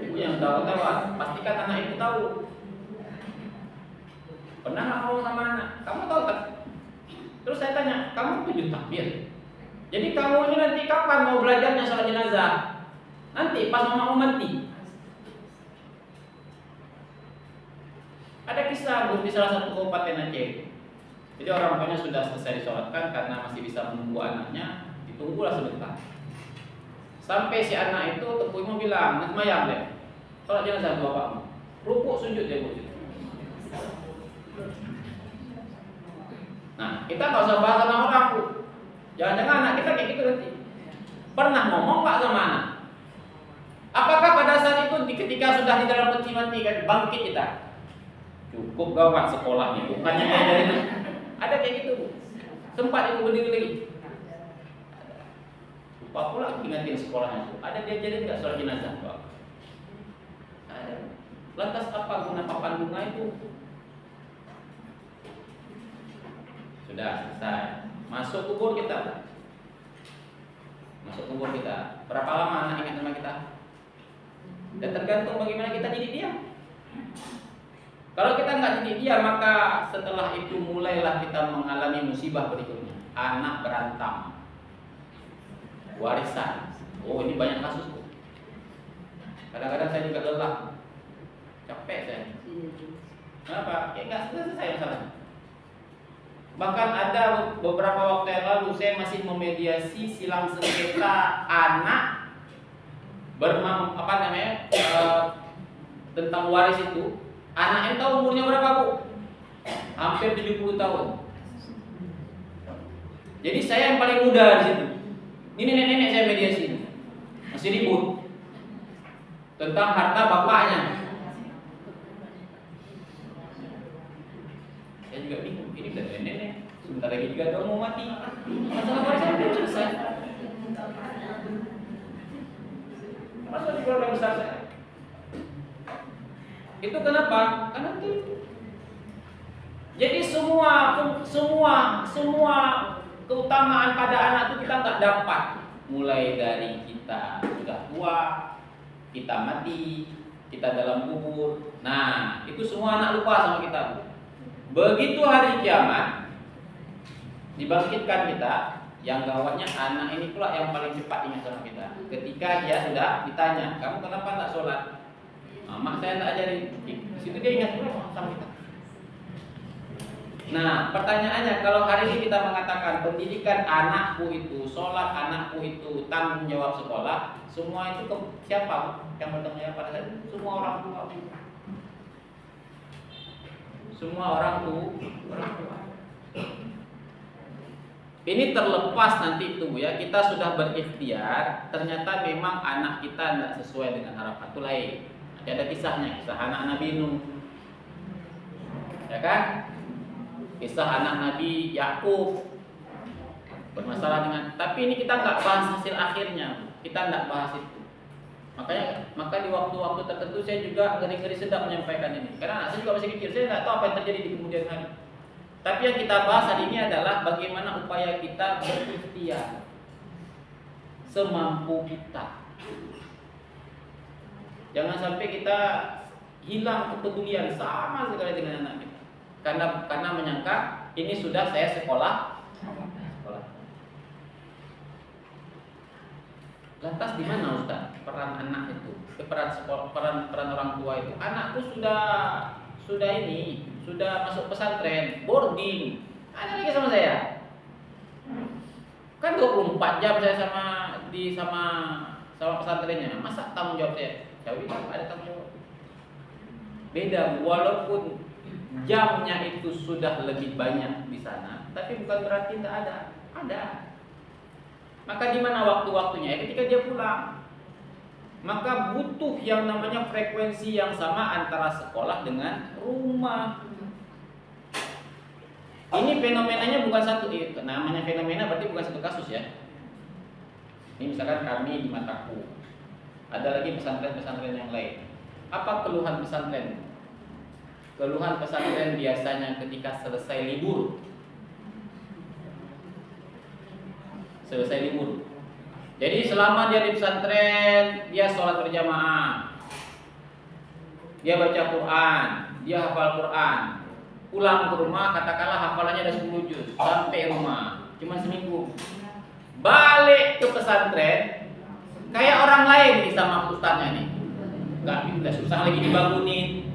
Ibu yang tahu, pastikan anak ibu tahu. Pernah nggak ngomong sama anak? Kamu tahu tak? Terus saya tanya, kamu 7 takbir? Jadi kamu ini nanti kapan mau belajarnya sholat jenazah? Nanti pas mamamu mati. Ada kisah di salah satu kabupaten Aceh. Jadi orang tuanya sudah selesai disolatkan karena masih bisa menunggu anaknya, ditunggulah sebentar. Sampai si anak itu tepuimu bilang, "Mayang deh, sholat jenazah bapakmu." Rukuk sujud dia bu. Nah, kita nggak usah bahas sama orang bu. Jangan-jangan anak kita kayak gitu nanti. Pernah ngomong nggak sama anak? Apakah pada saat itu ketika sudah di dalam peti mati kan bangkit kita? Cukup gawat sekolahnya, bukannya ngajarin. Ada kayak gitu bu. Sempat itu berdiri lagi. Lupa pula ingatin sekolahnya itu. Ada diajarin nggak sholat jenazah pak? Ada. Lantas apa guna papan bunga itu? Sudah selesai. Masuk kubur kita. Masuk kubur kita. Berapa lama anak ingat sama kita? Dan tergantung bagaimana kita didik dia. Kalau kita nggak didik dia, maka setelah itu mulailah kita mengalami musibah berikutnya. Anak berantem, warisan. Oh ini banyak kasus. Kadang-kadang saya juga lelah, capek saya. Kenapa? Ya nggak selesai masalahnya. Bahkan ada beberapa waktu yang lalu saya masih memediasi silang sengketa anak tentang waris itu. Anak yang tahu umurnya berapa bu? Hampir 70 tahun. Jadi saya yang paling muda di situ. Ini nenek-nenek saya mediasi, masih ribut tentang harta bapaknya. Saya juga bingung. Ini udah nenek-nenek, sebentar lagi juga ada mau mati. Masalah warisan belum selesai. Masa di keluarga besar saya? Itu kenapa? Karena itu. Jadi semua keutamaan pada anak itu kita nggak dapat. Mulai dari kita sudah tua, kita mati, kita dalam kubur. Nah, itu semua anak lupa sama kita. Begitu hari kiamat dibangkitkan kita, yang gawatnya anak ini pula yang paling cepat ingat sama kita. Ketika dia sudah ditanya, "Kamu kenapa tak sholat?" "Mak saya tak ajarin." Di situ dia ingat pula sama kita. Nah, pertanyaannya, kalau hari ini kita mengatakan pendidikan anakku itu, sholat anakku itu, tanggung jawab sekolah, semua itu ke siapa yang bertanggung jawab pada saat itu? Semua orang tua. Semua orang tua. Ini terlepas nanti itu ya, kita sudah berikhtiar, ternyata memang anak kita tidak sesuai dengan harapan, itu lain. Ada kisahnya, kisah anak Nabi Nuh, ya kan? Kisah anak Nabi Yakub bermasalah dengan, tapi ini kita nggak bahas hasil akhirnya, kita nggak bahas itu. Maka di waktu-waktu tertentu saya juga ngeri-ngeri sedap menyampaikan ini, karena saya juga masih kecil, saya nggak tahu apa yang terjadi di kemudian hari. Tapi yang kita bahas hari ini adalah bagaimana upaya kita berikhtiar semampu kita. Jangan sampai kita hilang kepedulian sama sekali dengan anak kita. Karena menyangka ini sudah saya sekolah. Lantas di mana Ustaz peran anak itu? Peran sekolah, peran orang tua itu. Anakku sudah masuk pesantren, boarding. Ada lagi sama saya. Kan 24 jam saya sama pesantrennya. Masa tanggung jawab saya? Saya bilang ada tanggung jawab. Beda, walaupun jamnya itu sudah lebih banyak di sana, tapi bukan berarti tidak ada. Ada. Maka di mana waktu-waktunya? Ketika dia pulang. Maka butuh yang namanya frekuensi yang sama antara sekolah dengan rumah. Ini fenomenanya bukan satu, namanya fenomena berarti bukan satu kasus ya. Ini misalkan kami di Mataku, ada lagi pesantren-pesantren yang lain. Apa keluhan pesantren? Keluhan pesantren biasanya ketika selesai libur. Jadi selama dia di pesantren, dia sholat berjamaah, dia baca Quran, dia hafal Quran. Pulang ke rumah, katakanlah hafalannya ada 10 juz, sampai rumah cuma seminggu. Balik ke pesantren,
Kayak orang lain nih sama ustaznya nih. Nggak susah lagi dibangunin.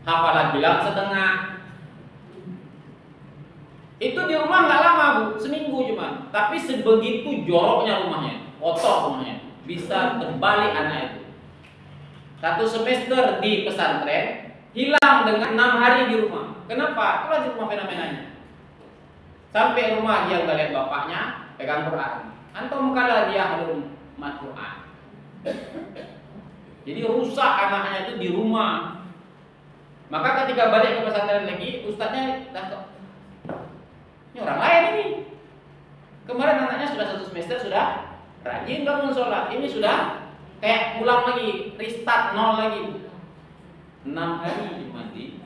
Hafalan bilang setengah. Itu di rumah nggak lama bu, seminggu cuma. Tapi sebegitu joroknya rumahnya, kotor rumahnya, bisa terbalik anak itu. 1 semester di pesantren, hilang dengan 6 hari di rumah. Kenapa? Itulah di rumah fenomenanya. Sampai rumah dia nggak lihat bapaknya pegang Quran. Antum kala dia belum mat Quran. Jadi rusak anaknya itu di rumah. Maka ketika balik ke pesantren lagi, ustadznya datang. Ini orang lain ini. Kemarin anaknya sudah 1 semester sudah rajin bangun sholat. Ini sudah kayak pulang lagi, restart nol lagi. 6 hari dimati.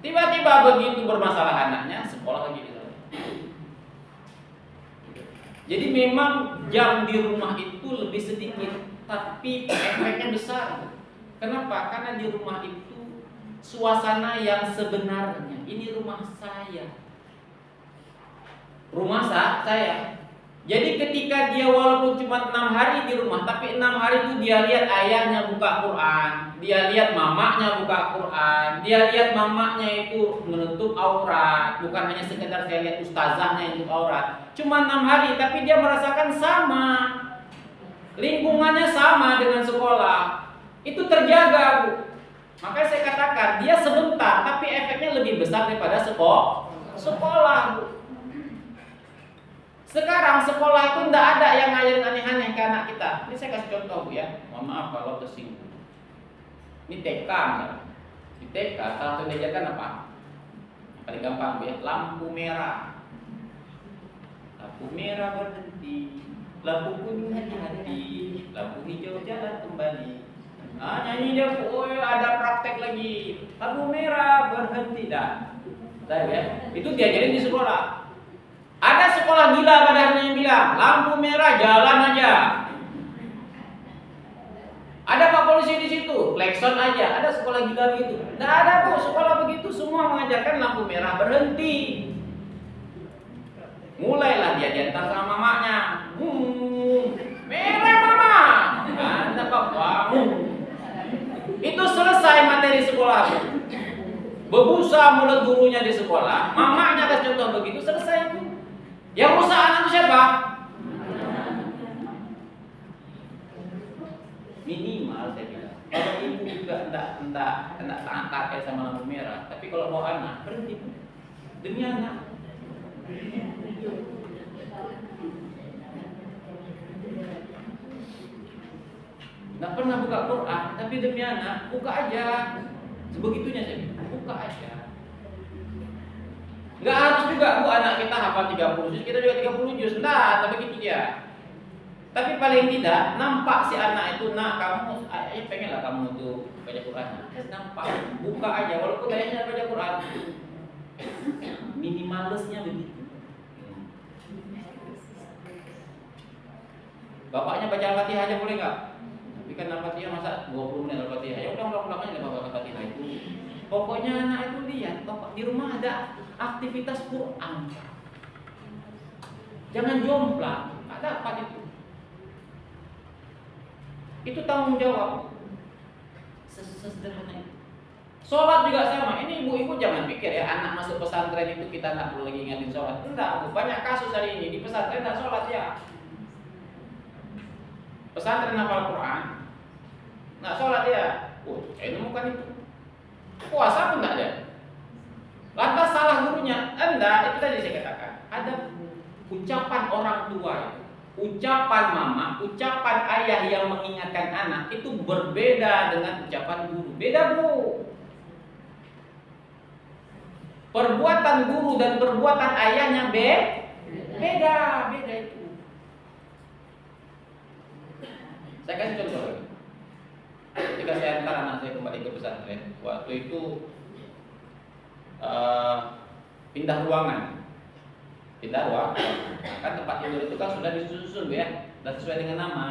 Tiba-tiba begitu bermasalah anaknya, sekolah lagi di sana. Jadi memang jam di rumah itu lebih sedikit, tapi efeknya besar. Kenapa? Karena di rumah itu suasana yang sebenarnya. Ini rumah saya. Rumah saya. Jadi ketika dia walaupun cuma 6 hari di rumah, tapi 6 hari itu dia lihat ayahnya buka Quran, dia lihat mamanya buka Quran, dia lihat mamanya itu menutup aurat, bukan hanya sekedar saya lihat ustazahnya yang menutup aurat. Cuma 6 hari, tapi dia merasakan sama, lingkungannya sama dengan sekolah. Itu terjaga bu. Makanya saya katakan dia sebentar, tapi efeknya lebih besar daripada sekolah bu. Sekarang sekolah itu tidak ada yang ngajarin aneh-aneh ke anak kita. Ini saya kasih contoh bu ya. Mohon maaf kalau tersinggung. Ini TK misalnya. Di TK salah satu diajarkan apa? Yang paling gampang bu ya. Lampu merah. Lampu merah berhenti. Lampu kuning hati-hati. Lampu hijau jalan kembali. Nah nyanyi dia bu. Oh ada praktek lagi. Lampu merah berhenti dah. Tahu ya? Itu diajarin di sekolah. Ada sekolah gila pada hari yang bilang lampu merah jalan aja. Ada pak polisi di situ, klakson aja. Ada sekolah gila begitu? Tidak ada bu, sekolah begitu semua mengajarkan lampu merah berhenti. Mulailah dia diantar sama mamanya. Merah mama. Anda pak itu selesai materi sekolah. Bebusa mulut gurunya di sekolah, mamanya kasih contoh begitu selesai itu. Yang rusak anak itu siapa? Minimal saya bilang. Kalau ibu juga enggak tahan pakai sama lampu merah, tapi kalau bawa anak berhenti demi anak. Nggak pernah buka Quran, tapi demi anak buka aja. Sebegitunya saya bilang, buka aja. Nggak harus juga bu anak kita hafal 30 juz, kita juga 30 juz. Nah, tapi begitu dia. Tapi paling tidak nampak si anak itu, nah kamu pengen lah kamu untuk baca Quran. Nampak, buka aja walaupun kayaknya baca Quran. Minimalesnya begitu. Bapaknya baca Al-Fatihah aja boleh nggak? Tapi kan Al-Fatihah masa 20 menit Al-Fatihah. Ya udah ulang aja bapak Al-Fatihah itu. Pokoknya anak itu lihat, bapak di rumah ada aktivitas Quran. Jangan jomplang, ada apa itu? Itu tanggung jawab. Sesederhana itu. Sholat juga sama. Ini ibu-ibu jangan pikir ya anak masuk pesantren itu kita nggak perlu lagi ingatin sholat. Enggak, banyak kasus hari ini di pesantren nggak sholat ya. Pesantren hafal Quran, nggak sholat ya. Saya nemukan itu. Puasa pun nggak ada. Lantas salah gurunya? Enggak, itu tadi saya katakan. Ada ucapan orang tua, ucapan mama, ucapan ayah yang mengingatkan anak itu berbeda dengan ucapan guru. Beda bu. Perbuatan guru dan perbuatan ayahnya beda itu. Saya kasih contoh lagi. Ketika saya antar anak saya kembali ke pesantren, waktu itu pindah ruangan. Kan tempat tidur itu kan sudah disusun ya, dan sesuai dengan nama.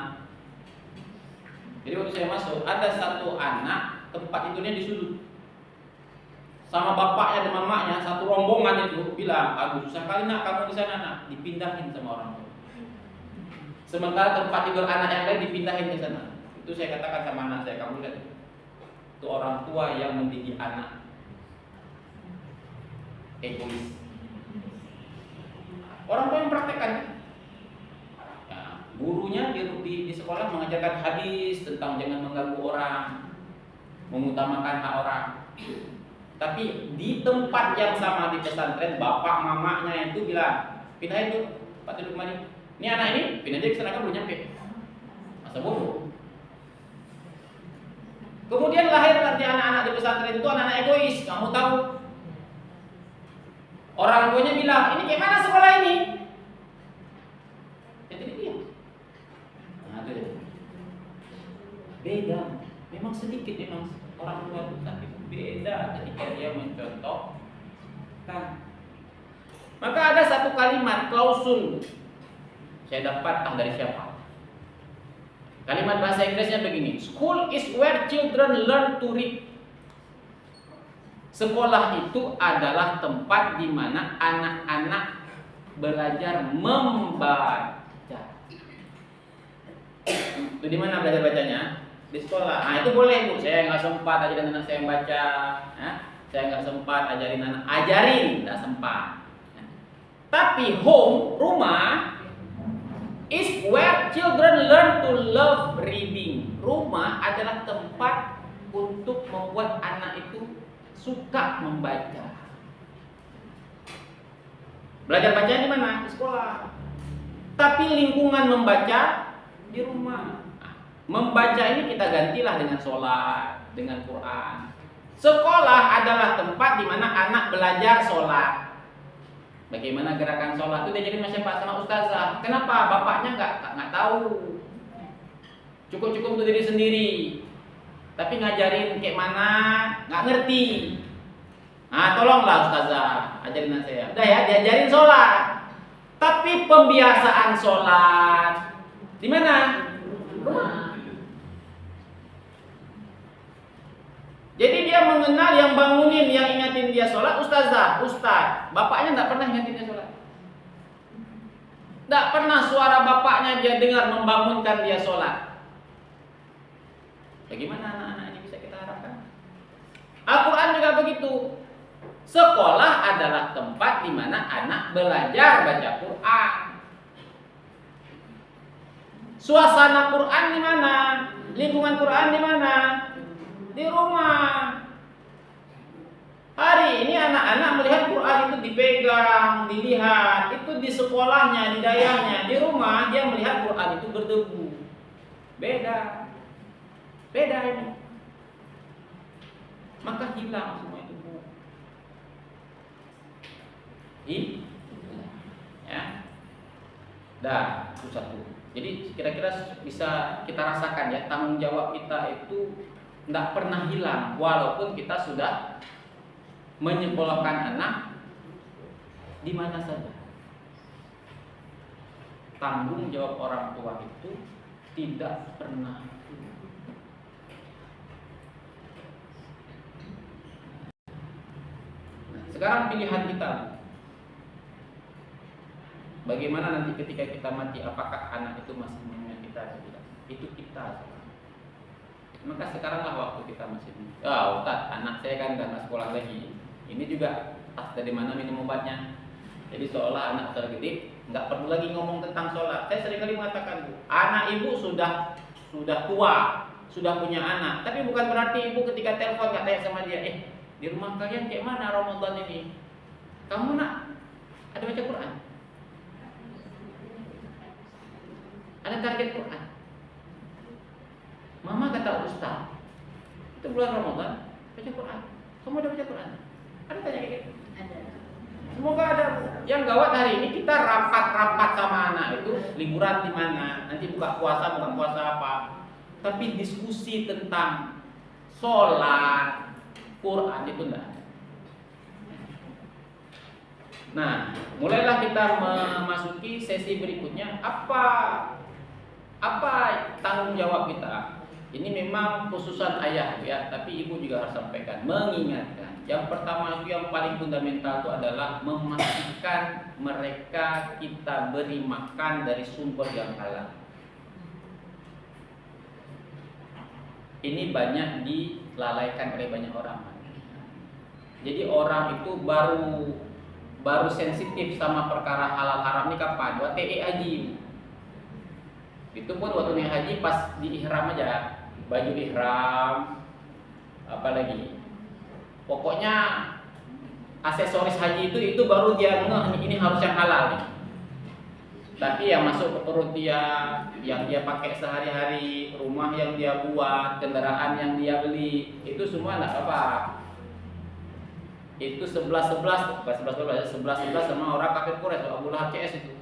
Jadi waktu saya masuk, ada satu anak tempat tidurnya di sudut. Sama bapaknya dan mamanya, satu rombongan itu bilang, "Aduh susah kali nak kamu di sana nak." Dipindahin sama orang tua. Sementara tempat tidur anak yang lain dipindahin ke sana. Itu saya katakan sama anak saya, kamu lihat, itu orang tua yang mendidik anak egois. Orang tua yang praktekkan. Ya, gurunya di sekolah mengajarkan hadis tentang jangan mengganggu orang, mengutamakan hak orang. Tapi di tempat yang sama di pesantren, bapak mamanya itu bilang, pindahin tuh, Pak tidur kemana? Ini anak ini, pindah aja ke sana, kan belum nyampe. Masa bodoh. Kemudian lahir nanti anak-anak di pesantren itu anak-anak egois, kamu tahu. Orang tuanya bilang, ini kayak mana sekolah ini? Jadi dia. Nah, itu beda. Memang sedikit memang orang tua itu tapi beda ketika dia mencontohkan. Maka ada satu kalimat klausul saya dapat dari siapa? Kalimat bahasa Inggrisnya begini, school is where children learn to read. Sekolah itu adalah tempat di mana anak-anak belajar membaca. Itu di mana belajar bacanya? Di sekolah. Nah itu boleh Bu, saya nggak sempat ajarin anak saya membaca. Saya nggak sempat ajarin anak, nggak sempat. Tapi home, rumah, is where children learn to love reading. Rumah adalah tempat untuk membuat anak itu suka membaca. Belajar baca di mana? Di sekolah. Tapi lingkungan membaca di rumah. Membaca ini kita gantilah dengan sholat, dengan Quran. Sekolah adalah tempat di mana anak belajar sholat. Bagaimana gerakan sholat itu diajarin sama siapa? Sama ustazah. Kenapa? Bapaknya nggak tahu. Cukup untuk diri sendiri. Tapi ngajarin kayak mana nggak ngerti. Nah tolonglah ustazah ajarin saya. Udah ya diajarin sholat. Tapi pembiasaan sholat di mana? Rumah. Jadi dia mengenal yang bangunin, yang ingatin dia sholat, ustazah, ustaz. Bapaknya nggak pernah ingatin dia sholat. Nggak pernah suara bapaknya dia dengar membangunkan dia sholat. Bagaimana anak-anak ini bisa kita harapkan? Al-Quran juga begitu. Sekolah adalah tempat di mana anak belajar baca Quran. Suasana Quran di mana? Lingkungan Quran di mana? Di rumah. Hari ini anak-anak melihat Quran itu dipegang, dilihat, itu di sekolahnya, di daerahnya. Di rumah dia melihat Quran itu berdebu. Beda. Beda ini. Maka hilang semua itu. Ya. Dah, itu satu. Jadi kira-kira bisa kita rasakan ya, tanggung jawab kita itu tidak pernah hilang walaupun kita sudah menyekolahkan anak di mana saja. Tanggung jawab orang tua itu tidak pernah hilang. Nah, sekarang pilihan kita. Bagaimana nanti ketika kita mati, apakah anak itu masih punya kita atau tidak? Itu kita. Maka sekaranglah waktu kita masih. Ustaz, anak saya kan udah sekolah lagi. Ini juga tas dari mana minum obatnya. Jadi seolah anak tergede, nggak perlu lagi ngomong tentang sholat. Saya sering kali mengatakan, anak ibu sudah tua, sudah punya anak. Tapi bukan berarti ibu ketika telepon nggak tanya sama dia, di rumah kalian kayak mana Ramadan ini? Kamu nak ada baca Quran? Ada target Quran? Mama kata ustaz, itu bulan Ramadan baca Quran. Kamu ada baca Quran? Ada tanya kayak gitu? Ada. Semoga ada. Yang gawat hari ini kita rapat-rapat sama anak itu liburan di mana, nanti bukan puasa apa. Tapi diskusi tentang sholat, Quran itu enggak ada. Nah, mulailah kita memasuki sesi berikutnya. Apa tanggung jawab kita? Ini memang khususan ayah ya, tapi ibu juga harus sampaikan, mengingatkan. Yang pertama itu yang paling fundamental itu adalah memastikan mereka kita beri makan dari sumber yang halal. ini banyak dilalaikan oleh banyak orang. Jadi orang itu baru sensitif sama perkara halal haram ini kapan? Waktu haji. Itu pun waktu naik haji pas di ihram aja, baju ihram, apalagi. Pokoknya aksesoris haji itu baru dia ngeh ini harus yang halal nih. Tapi yang masuk ke perut dia, yang dia pakai sehari-hari, rumah yang dia buat, kendaraan yang dia beli, itu semua enggak apa-apa. Itu 11 sama orang kafir Quraisy, Abu Lahab CS itu.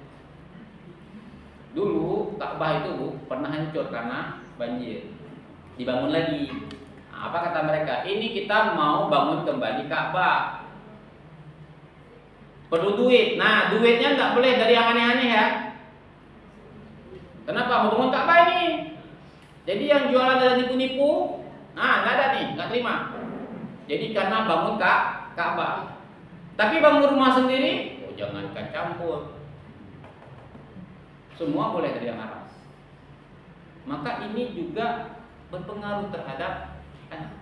Dulu Ka'bah itu pernah hancur karena banjir. Dibangun lagi. Nah, apa kata mereka? Ini kita mau bangun kembali Ka'bah. Perlu duit. Nah, duitnya nggak boleh dari yang aneh-aneh ya. Kenapa? Mau bangun Ka'bah ini. Jadi yang jualan ada nipu-nipu. Nah, nggak ada nih, nggak terima. Jadi karena bangun Ka'bah. Tapi bangun rumah sendiri, oh jangan campur. Semua boleh dari yang aras. Maka ini juga berpengaruh terhadap anak.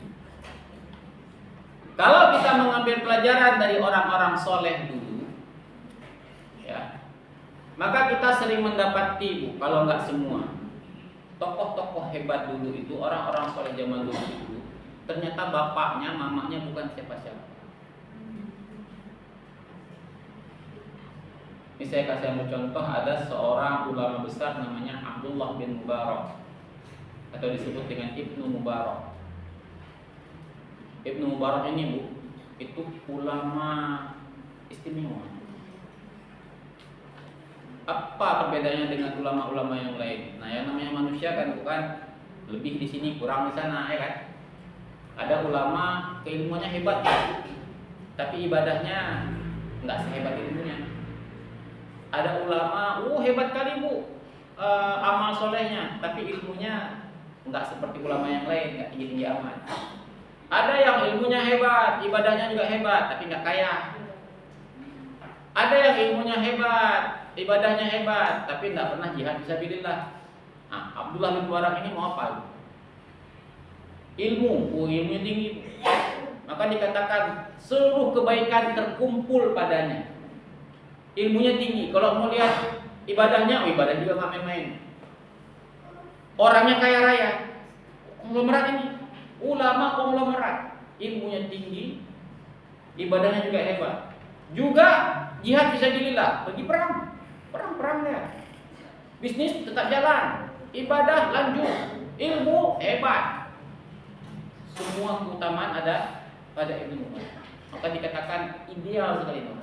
Kalau kita mengambil pelajaran dari orang-orang soleh dulu, ya, maka kita sering mendapati, kalau nggak semua, tokoh-tokoh hebat dulu itu, orang-orang soleh zaman dulu itu, ternyata bapaknya, mamanya bukan siapa-siapa. Ini saya kasih ambil contoh, ada seorang ulama besar namanya Abdullah bin Mubarak, atau disebut dengan Ibnu Mubarak. Ibnu Mubarak ini itu ulama istimewa. Apa perbedaannya dengan ulama-ulama yang lain? Nah, yang namanya manusia kan bukan lebih di sini kurang di sana, ya kan? Ada ulama keilmuannya hebat, ya, tapi ibadahnya nggak sehebat ilmunya. Ada ulama, hebat kali bu, amal solehnya, tapi ilmunya nggak seperti ulama yang lain, nggak tinggi-tinggi amat. Ada yang ilmunya hebat, ibadahnya juga hebat, tapi nggak kaya. Ada yang ilmunya hebat, ibadahnya hebat, tapi nggak pernah jihad fisabilillah. Nah, Abdullah bin Mubarak ini mau apa? Ilmunya tinggi. Maka dikatakan seluruh kebaikan terkumpul padanya. Ilmunya tinggi. Kalau mau lihat ibadahnya, ibadah juga nggak main-main. Orangnya kaya raya, konglomerat ini, ulama konglomerat, ilmunya tinggi, ibadahnya juga hebat. Juga jihad fisabilillah, pergi perang ya. Bisnis tetap jalan, ibadah lanjut, ilmu hebat. Semua keutamaan ada pada ilmu. Maka dikatakan ideal sekali itu.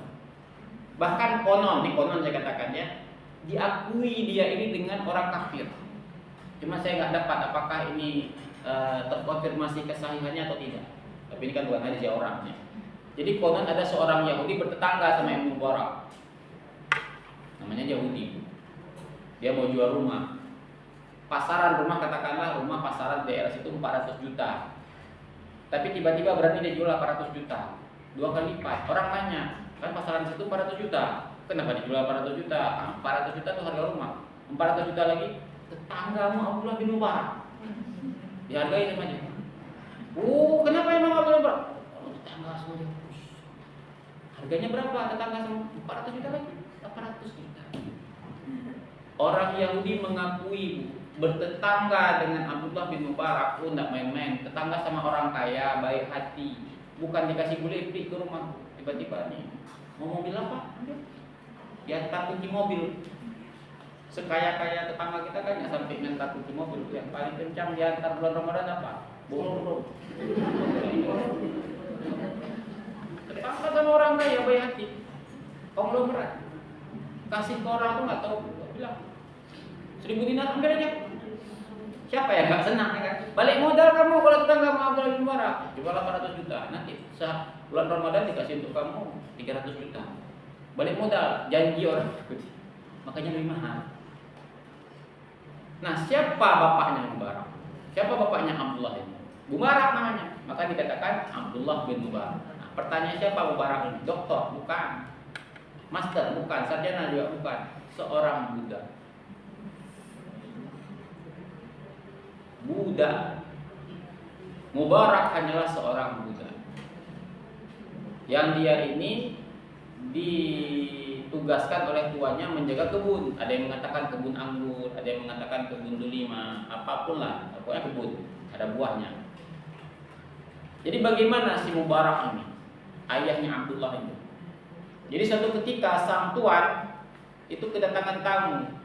Bahkan konon saya katakan ya, diakui dia ini dengan orang kafir. Cuma saya nggak dapat apakah ini terkonfirmasi kesahihannya atau tidak. Tapi ini kan bukan hadis ya orangnya. Jadi konon ada seorang Yahudi bertetangga sama Ibnu Mubarak. Namanya Yahudi. Dia mau jual rumah. Pasaran rumah, katakanlah rumah pasaran daerah situ 400 juta. Tapi tiba-tiba berani dia jual 800 juta. 2 kali lipat. Orang tanya, kan pasaran situ 400 juta. Kenapa dijual 400 juta? 400 juta itu harga rumah. 400 juta lagi tetanggamu Abdullah bin Mubarak. Dihargai sama dia. Kenapa emang Abdullah bin Mubarak? Tetangga sama dia. Harganya berapa? Tetangga sama 400 juta lagi. 800 juta. Orang Yahudi mengakui bertetangga dengan Abdullah bin Mubarak, enggak main-main. Tetangga sama orang kaya, baik hati. Bukan dikasih boleh beli ke rumah. Tiba-tiba nih, mau mobil apa? Diantar kunci mobil. Sekaya-kaya tetangga kita kan nggak sampai ngantar kunci mobil. Yang paling kencang diantar bulan Ramadan apa? Boro. Tetangga sama orang kaya, baik hati. Konglomerat. Kasih ke orang tuh nggak tahu, bilang 1000 dinar ambil aja. Siapa yang nggak senang ya kan? Balik modal kamu kalau tetangga mau Abdullah bin Mubarak, coba 800 juta. Nanti bulan Ramadan dikasih untuk kamu 300 juta. Balik modal, janji orang. Makanya lebih mahal. Nah, siapa bapaknya Mubarak? Siapa bapaknya Abdullah ini? Mubarak namanya. Maka dikatakan Abdullah bin Mubarak. Nah, pertanyaan siapa Mubarak ini? Doktor? Bukan. Master? Bukan. Sarjana juga bukan. Seorang budak. Mubarak hanyalah seorang budak yang dia ini ditugaskan oleh tuannya menjaga kebun. Ada yang mengatakan kebun anggur, ada yang mengatakan kebun delima, apapun lah, pokoknya kebun, ada buahnya. Jadi bagaimana si Mubarak ini, ayahnya Abdullah itu? Jadi suatu ketika sang tuan itu kedatangan tamu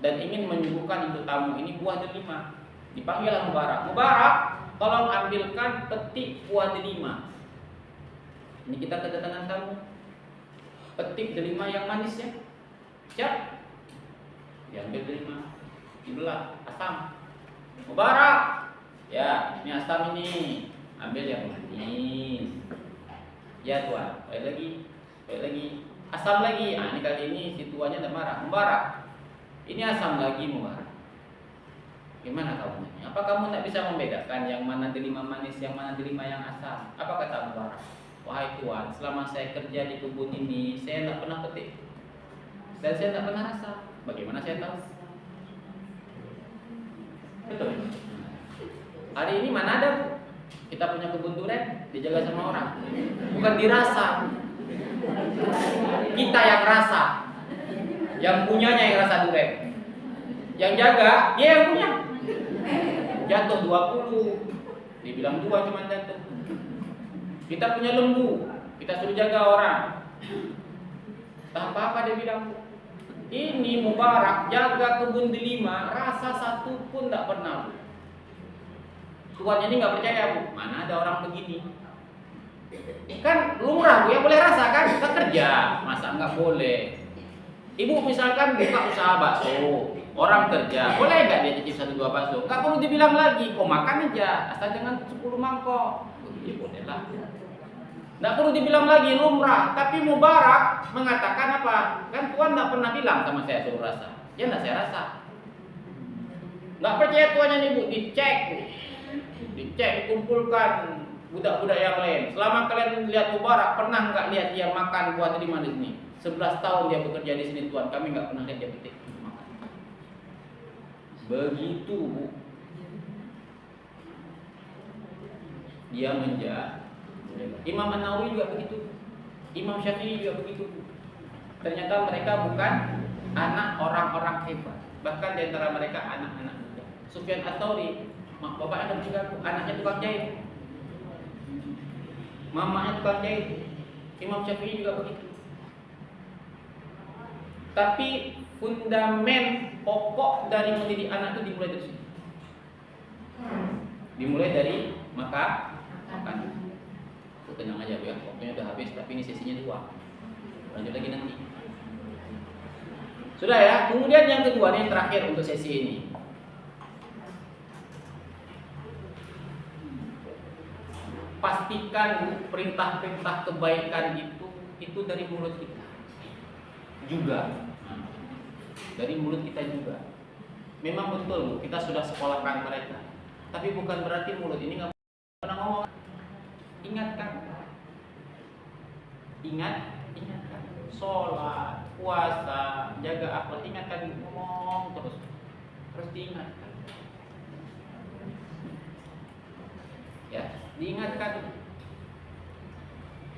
dan ingin menyuguhkan untuk tamu ini buah delima. Dipanggillah Mubarak. Mubarak, tolong ambilkan petik buah delima. Ini kita kedatangan tamu. Petik delima yang manis ya. Siap. Diambil delima, dibelah, asam. Mubarak. Ya, ini asam ini. Ambil yang manis. Ya tuan, baik lagi. Asam lagi. Ini kali ini si tuannya udah marah. Mubarak. Ini asam lagi Mubarak. Gimana kamu? Apa kamu tak bisa membedakan yang mana delima manis, yang mana delima yang asam? Apa kata Mubarak? Wahai tuan, selama saya kerja di kebun ini, saya tidak pernah petik dan saya tidak pernah rasa. Bagaimana saya tahu? Betul. Hari ini mana ada kita punya kebun durian dijaga sama orang? Bukan dirasa. Kita yang rasa. Yang punyanya yang rasa durian. Yang jaga, dia yang punya. Jatuh 20, dibilang 2 cuma jatuh. Kita punya lembu, kita suruh jaga orang. Tak apa-apa dia bilang. Ini Mubarak jaga kebun delima, rasa satu pun tak pernah. Tuannya ini nggak percaya Bu, mana ada orang begini? Kan lumrah Bu, ya boleh rasa kan? Kita kerja, masa nggak boleh? Ibu misalkan buka usaha bakso, orang kerja, boleh nggak dia cicip 1-2 bakso? Nggak perlu dibilang lagi, kok makan aja, asal jangan 10 mangkok. Ya boleh lah. Nggak perlu dibilang lagi lumrah. Tapi Mubarak mengatakan apa? Kan Tuhan nggak pernah bilang sama saya suruh rasa. Ya nggak saya rasa. Nggak percaya tuannya nih Bu, dicek, dikumpulkan budak-budak yang lain. Selama kalian lihat Mubarak, pernah nggak lihat dia makan buah delima di sini? 11 tahun dia bekerja di sini Tuan, kami nggak pernah lihat dia petik makan. Begitu Bu. Dia menjaga. Imam An-Nawawi juga begitu. Imam Syafi'i juga begitu. Ternyata mereka bukan anak orang-orang hebat. Bahkan di antara mereka anak-anak muda. Sufyan Ats-Tsauri, bapaknya juga anaknya tukang jahit. Mamanya tukang jahit. Imam Syafi'i juga begitu. Tapi fundament pokok dari mendidik anak itu dimulai dari sini. Dimulai dari makan. Tenang aja Bu ya, waktunya udah habis, tapi ini sesinya 2. Lanjut lagi nanti. Sudah ya, kemudian yang kedua yang terakhir untuk sesi ini. Pastikan perintah-perintah kebaikan itu dari mulut kita. Juga. Dari mulut kita juga. Memang betul Bu, kita sudah sekolahkan mereka. Tapi bukan berarti mulut ini nggak pernah ngomong. Ingatkan. Sholat, puasa, jaga akhlak, ingatkan, ngomong terus. Harus diingatkan. Ya, diingatkan.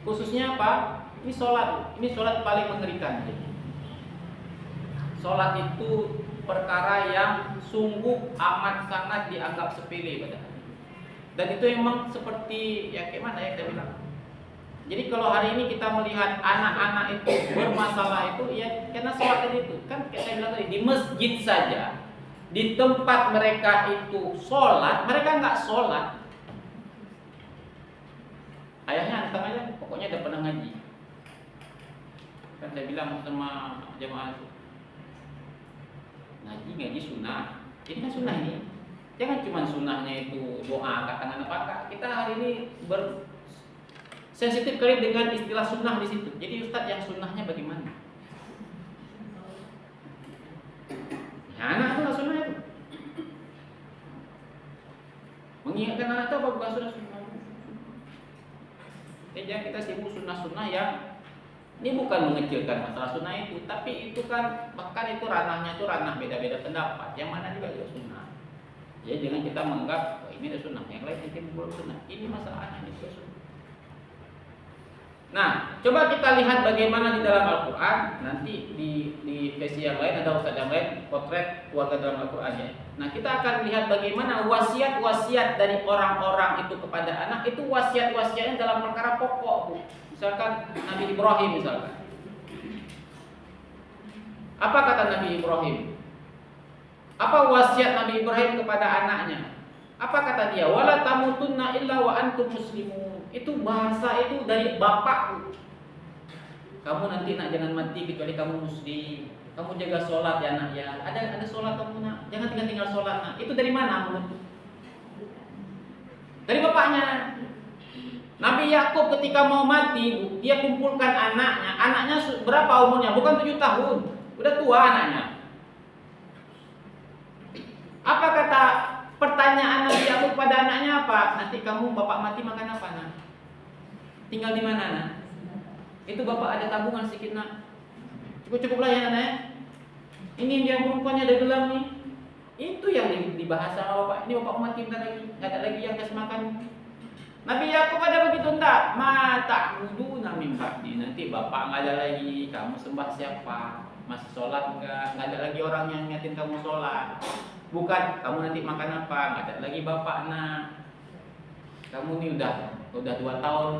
Khususnya apa? Ini sholat paling mengerikan. Sholat itu perkara yang sungguh amat sangat dianggap sepele padahal. Dan itu memang seperti ya kayak mana ya kita bilang. Jadi kalau hari ini kita melihat anak-anak itu bermasalah itu ya karena sholat itu kan kayak saya bilang tadi di masjid saja, di tempat mereka itu sholat, mereka nggak sholat. Ayahnya anteng aja, pokoknya udah pernah ngaji. Kan saya bilang sama jemaah itu, ngaji sunnah. Ini kan sunnah ini. Jangan cuma sunnahnya itu doa angkat tangan apa enggak. Kita hari ini sensitif kali dengan istilah sunnah di situ. Jadi Ustadz yang sunnahnya bagaimana? Ya, anak itu nggak sunnah itu. Mengingatkan anak itu apa bukan sunnah? Jangan kita sibuk sunnah-sunnah yang ini bukan mengecilkan masalah sunnah itu, tapi itu kan bahkan itu ranahnya itu ranah beda-beda pendapat. Yang mana juga sunnah. Jadi jangan kita menganggap oh, ini udah sunnah, yang lain itu belum sunnah. Ini masalahnya ini sudah sunnah. Nah, coba kita lihat bagaimana di dalam Al-Quran. Nanti di versi yang lain ada ustaz yang lain potret keluarga dalam Al-Quran ya. Nah, kita akan lihat bagaimana wasiat-wasiat dari orang-orang itu kepada anak itu wasiat-wasiatnya dalam perkara pokok, Bu. Misalkan Nabi Ibrahim misalkan. Apa kata Nabi Ibrahim? Apa wasiat Nabi Ibrahim kepada anaknya? Apa kata dia? Wala tamutunna illa wa antum muslimun. Itu bahasa itu dari bapakku. Kamu nanti nak jangan mati kecuali kamu muslim. Kamu jaga sholat ya nak ya. Ada sholat kamu nak. Jangan tinggal sholat nak. Itu dari mana menurut? Dari bapaknya. Nabi Yakub ketika mau mati, dia kumpulkan anaknya. Anaknya berapa umurnya? Bukan 7 tahun. Udah tua anaknya. Apa kata pertanyaan Nabi Yakub pada anaknya apa? Nanti kamu bapak mati makan apa nak? Tinggal di mana nak? Itu bapak ada tabungan sedikit nak. Cukup-cukuplah ya nak. Ini yang perempuannya ada gelam nih. Itu yang dibahas sama bapak. Ini bapak mati bentar lagi. Nggak ada lagi yang kasih makan. Nabi Yakub ada begitu enggak? Mata wudu namin bakti. Nanti bapak nggak ada lagi. Kamu sembah siapa? Masih sholat enggak? Nggak ada lagi orang yang ngingetin kamu sholat. Bukan kamu nanti makan apa? Nggak ada lagi bapak nak. Kamu nih udah 2 tahun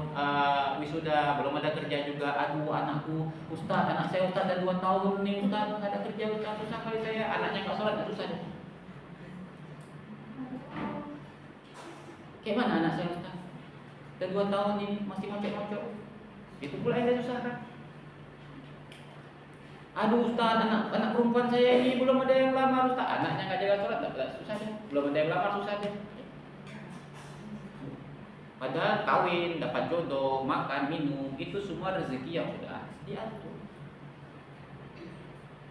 wisuda, belum ada kerja juga. Aduh anakku, Ustaz, anak saya Ustaz ada 2 tahun nih Ustaz, nggak ada kerja Ustaz, susah kali saya. Anaknya nggak sholat, nggak susah deh. Kayak mana anak saya Ustaz? Udah 2 tahun ini masih mocok-mocok. Itu pula yang susah kan? Aduh Ustaz, anak perempuan saya ini belum ada yang lamar Ustaz. Anaknya nggak jaga sholat, nggak susah deh. Belum ada yang lamar susah deh. Padahal kawin, dapat jodoh, makan, minum, itu semua rezeki yang sudah diatur.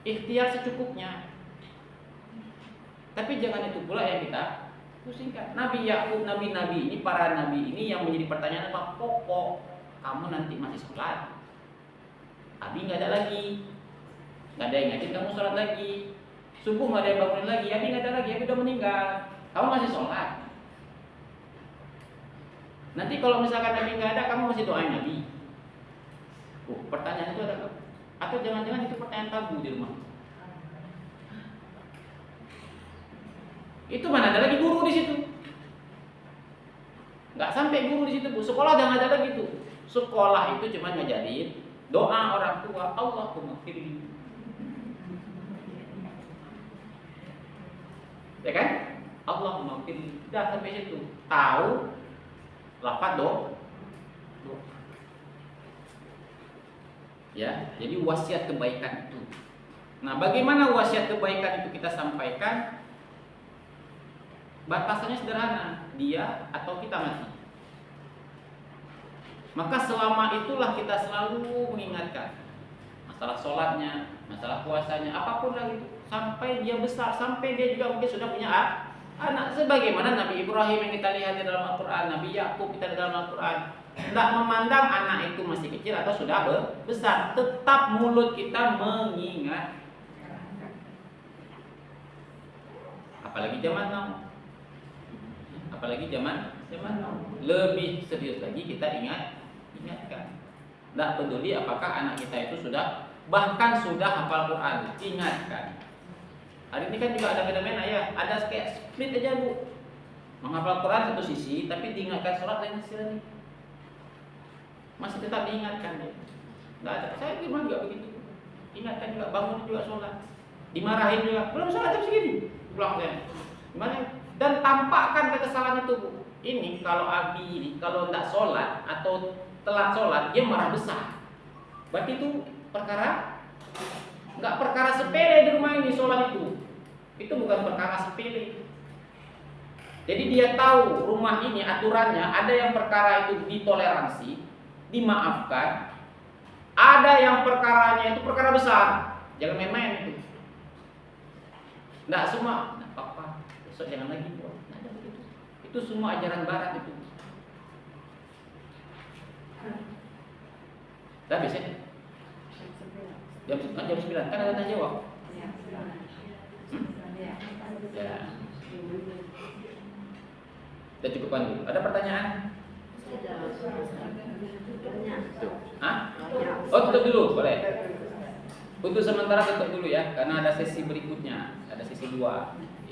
Ikhtiar secukupnya. Tapi jangan itu pula yang kita pusingkan. Nabi Yakub, nabi-nabi ini, para nabi ini yang menjadi pertanyaan apa? Pokok, kamu nanti masih sholat. Abi nggak ada lagi. Nggak ada yang ngajakin kamu sholat lagi. Subuh nggak ada yang bangunin lagi. Abi nggak ada lagi, Abi udah meninggal. Kamu masih sholat. Nanti kalau misalkan Nabi nggak ada, kamu masih doain Nabi. Pertanyaan itu ada atau jangan-jangan itu pertanyaan tabu di rumah? Itu mana ada lagi guru di situ? Nggak sampai guru di situ, Bu. Sekolah udah nggak ada lagi tuh. Sekolah itu cuma ngajarin doa orang tua, Allahumma firli. Ya kan? Allahumma firli. Udah sampai situ. Tahu lafaz doa. Ya, jadi wasiat kebaikan itu. Nah, bagaimana wasiat kebaikan itu kita sampaikan? Batasannya sederhana, dia atau kita mati. Maka selama itulah kita selalu mengingatkan masalah sholatnya, masalah puasanya, apapun lagi itu, sampai dia besar, sampai dia juga mungkin sudah punya anak. Sebagaimana Nabi Ibrahim yang kita lihat di dalam Al-Quran, Nabi Yakub kita di dalam Al-Quran, tidak memandang anak itu masih kecil atau sudah besar, tetap mulut kita mengingat. Apalagi zaman now, apalagi zaman now, lebih serius lagi kita ingatkan. Tidak peduli apakah anak kita itu sudah bahkan sudah hafal Quran, ingatkan. Hari ini kan juga ada fenomena ya, ada kayak split aja Bu, menghafal Quran satu sisi, tapi diingatkan sholat lain sisi lagi. Masih tetap diingatkan ya. Nggak ada. Saya gimana juga begitu. Ingatkan juga, bangun juga sholat. Dimarahin juga, belum sholat jam segini. Pulang saya. Gimana? Dan tampakkan kesalahan itu Bu. Ini kalau Abi ini kalau tidak sholat atau telat sholat, dia marah besar. Berarti itu perkara nggak perkara sepele di rumah ini sholat itu. Itu bukan perkara sepele. Jadi dia tahu rumah ini aturannya ada yang perkara itu ditoleransi, dimaafkan. Ada yang perkaranya itu perkara besar. Jangan main-main itu. Nggak semua, nggak apa-apa. Besok jangan lagi buat. Nah, begitu. Itu semua ajaran Barat itu. Dah biasanya jam 9 kan ada tanya jawab. Ya. Kita cukupkan dulu. Ada pertanyaan? Hah? Oh, tutup dulu, boleh. Untuk sementara tutup dulu ya, karena ada sesi berikutnya, ada sesi 2.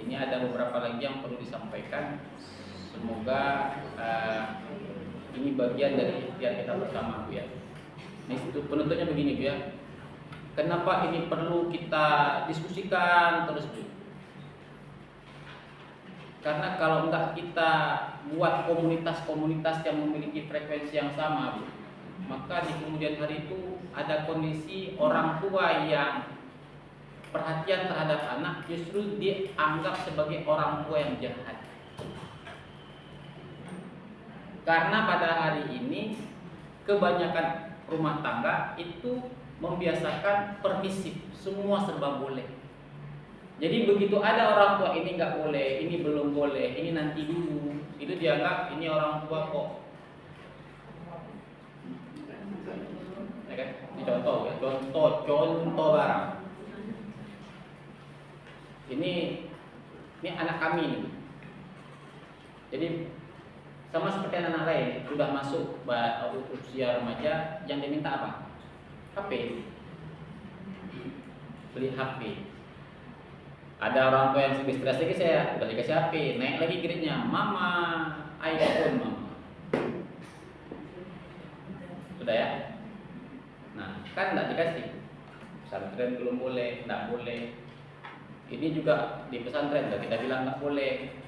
Ini ada beberapa lagi yang perlu disampaikan. Semoga ini bagian dari ikhtiar kita bersama, Bu ya. Ini penutupnya begini, Bu ya. Kenapa ini perlu kita diskusikan terus, Bu? Karena kalau enggak kita buat komunitas-komunitas yang memiliki frekuensi yang sama, Bu, maka di kemudian hari itu ada kondisi orang tua yang perhatian terhadap anak justru dianggap sebagai orang tua yang jahat. Karena pada hari ini kebanyakan rumah tangga itu membiasakan permisif, semua serba boleh. Jadi begitu ada orang tua ini nggak boleh, ini belum boleh, ini nanti dulu, itu dianggap ini orang tua kok. Ya kan? Ini contoh ya, contoh barang. Ini anak kami nih. Jadi sama seperti anak-anak lain, sudah masuk usia remaja, yang diminta apa? HP. Beli HP. Ada orang tua yang lebih stres lagi, saya udah dikasih HP, naik lagi grade-nya, mama iPhone mama. Sudah ya? Nah, kan enggak dikasih. Pesantren belum boleh, enggak boleh. Ini juga di pesantren enggak kita bilang enggak boleh.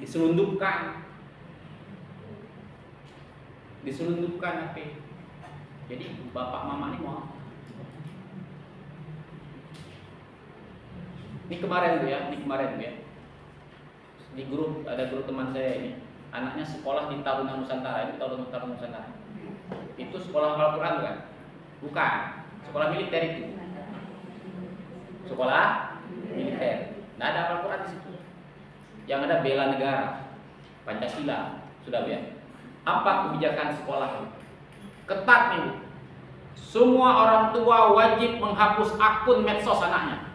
Diselundupkan HP. Jadi bapak mama ini mau. Ini kemarin ya. Di grup ada grup teman saya ini, anaknya sekolah di Taruna Nusantara, ini Taruna Nusantara. Itu sekolah Al-Quran bukan? Bukan, sekolah militer itu. Sekolah militer. Nggak ada Al-Quran di situ. Yang ada bela negara, Pancasila, sudah ya. Apa kebijakan sekolah? Ketat nih. Semua orang tua wajib menghapus akun medsos anaknya.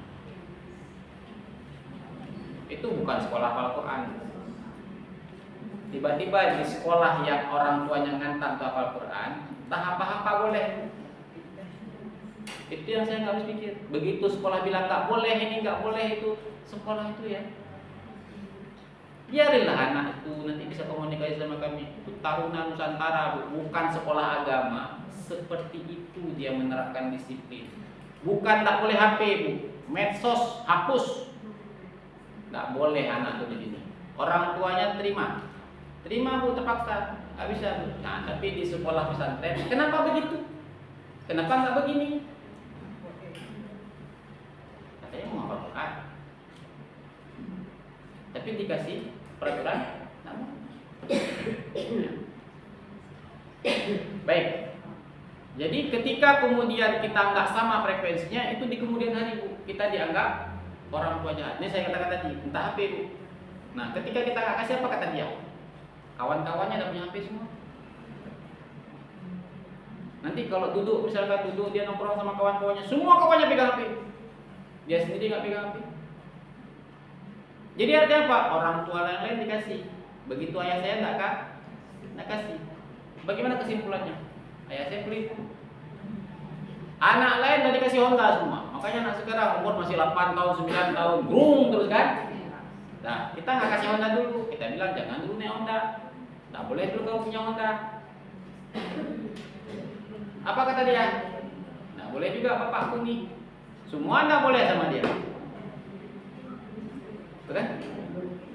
Itu bukan sekolah Al-Quran. Tiba-tiba di sekolah yang orang tuanya ngantar ke Al-Quran, entah apa-apa boleh. Itu yang saya nggak habis pikir. Begitu sekolah bilang nggak boleh ini, nggak boleh itu, sekolah itu ya, biarinlah anak itu nanti bisa komunikasi sama kami. Itu Taruna Nusantara, bukan sekolah agama. Seperti itu dia menerapkan disiplin. Bukan tak boleh HP, Bu. Medsos hapus. Nggak boleh anak itu di sini. Orang tuanya terima, Bu, terpaksa. Nggak bisa, Bu. Nah, tapi di sekolah pesantren, kenapa begitu? Kenapa nggak begini? Katanya mau apa Quran, tapi dikasih peraturan. Baik. Jadi ketika kemudian kita nggak sama frekuensinya, itu di kemudian hari, Bu, kita dianggap orang tua jahat. Ini saya katakan tadi, entah HP, Bu. Nah, ketika kita nggak kasih, apa kata dia? Kawan-kawannya ada punya HP semua. Nanti kalau duduk, misalkan duduk dia nongkrong sama kawan-kawannya, semua kawannya pegang HP, dia sendiri nggak pegang HP. Jadi artinya apa? Orang tua lain dikasih. Begitu ayah saya nggak kasih. Bagaimana kesimpulannya? Ayah saya pelit. Anak lain udah dikasih Honda semua. Makanya anak sekarang umur masih 8 tahun, 9 tahun, grung terus kan. Nah, kita nggak kasih Honda dulu. Kita bilang jangan dulu naik Honda. Nggak boleh dulu kamu punya Honda. Apa kata dia? Nggak boleh juga bapakku nih. Semua nggak boleh sama dia. Betul kan?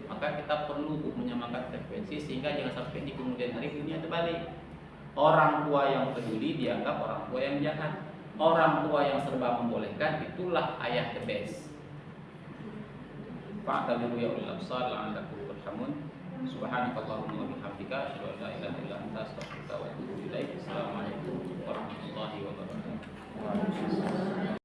Maka kita perlu untuk menyamakan frekuensi sehingga jangan sampai di kemudian hari dunia terbalik. Orang tua yang peduli dianggap orang tua yang jahat. Orang tua yang serba membolehkan itulah ayah the best. Fa'tabiru ya ulil absar la'allakum turhamun. Subhanakallahumma wa bihamdika asyhadu an la ilaha illa anta astaghfiruka wa atubu ilaik. Assalamualaikum warahmatullahi wabarakatuh.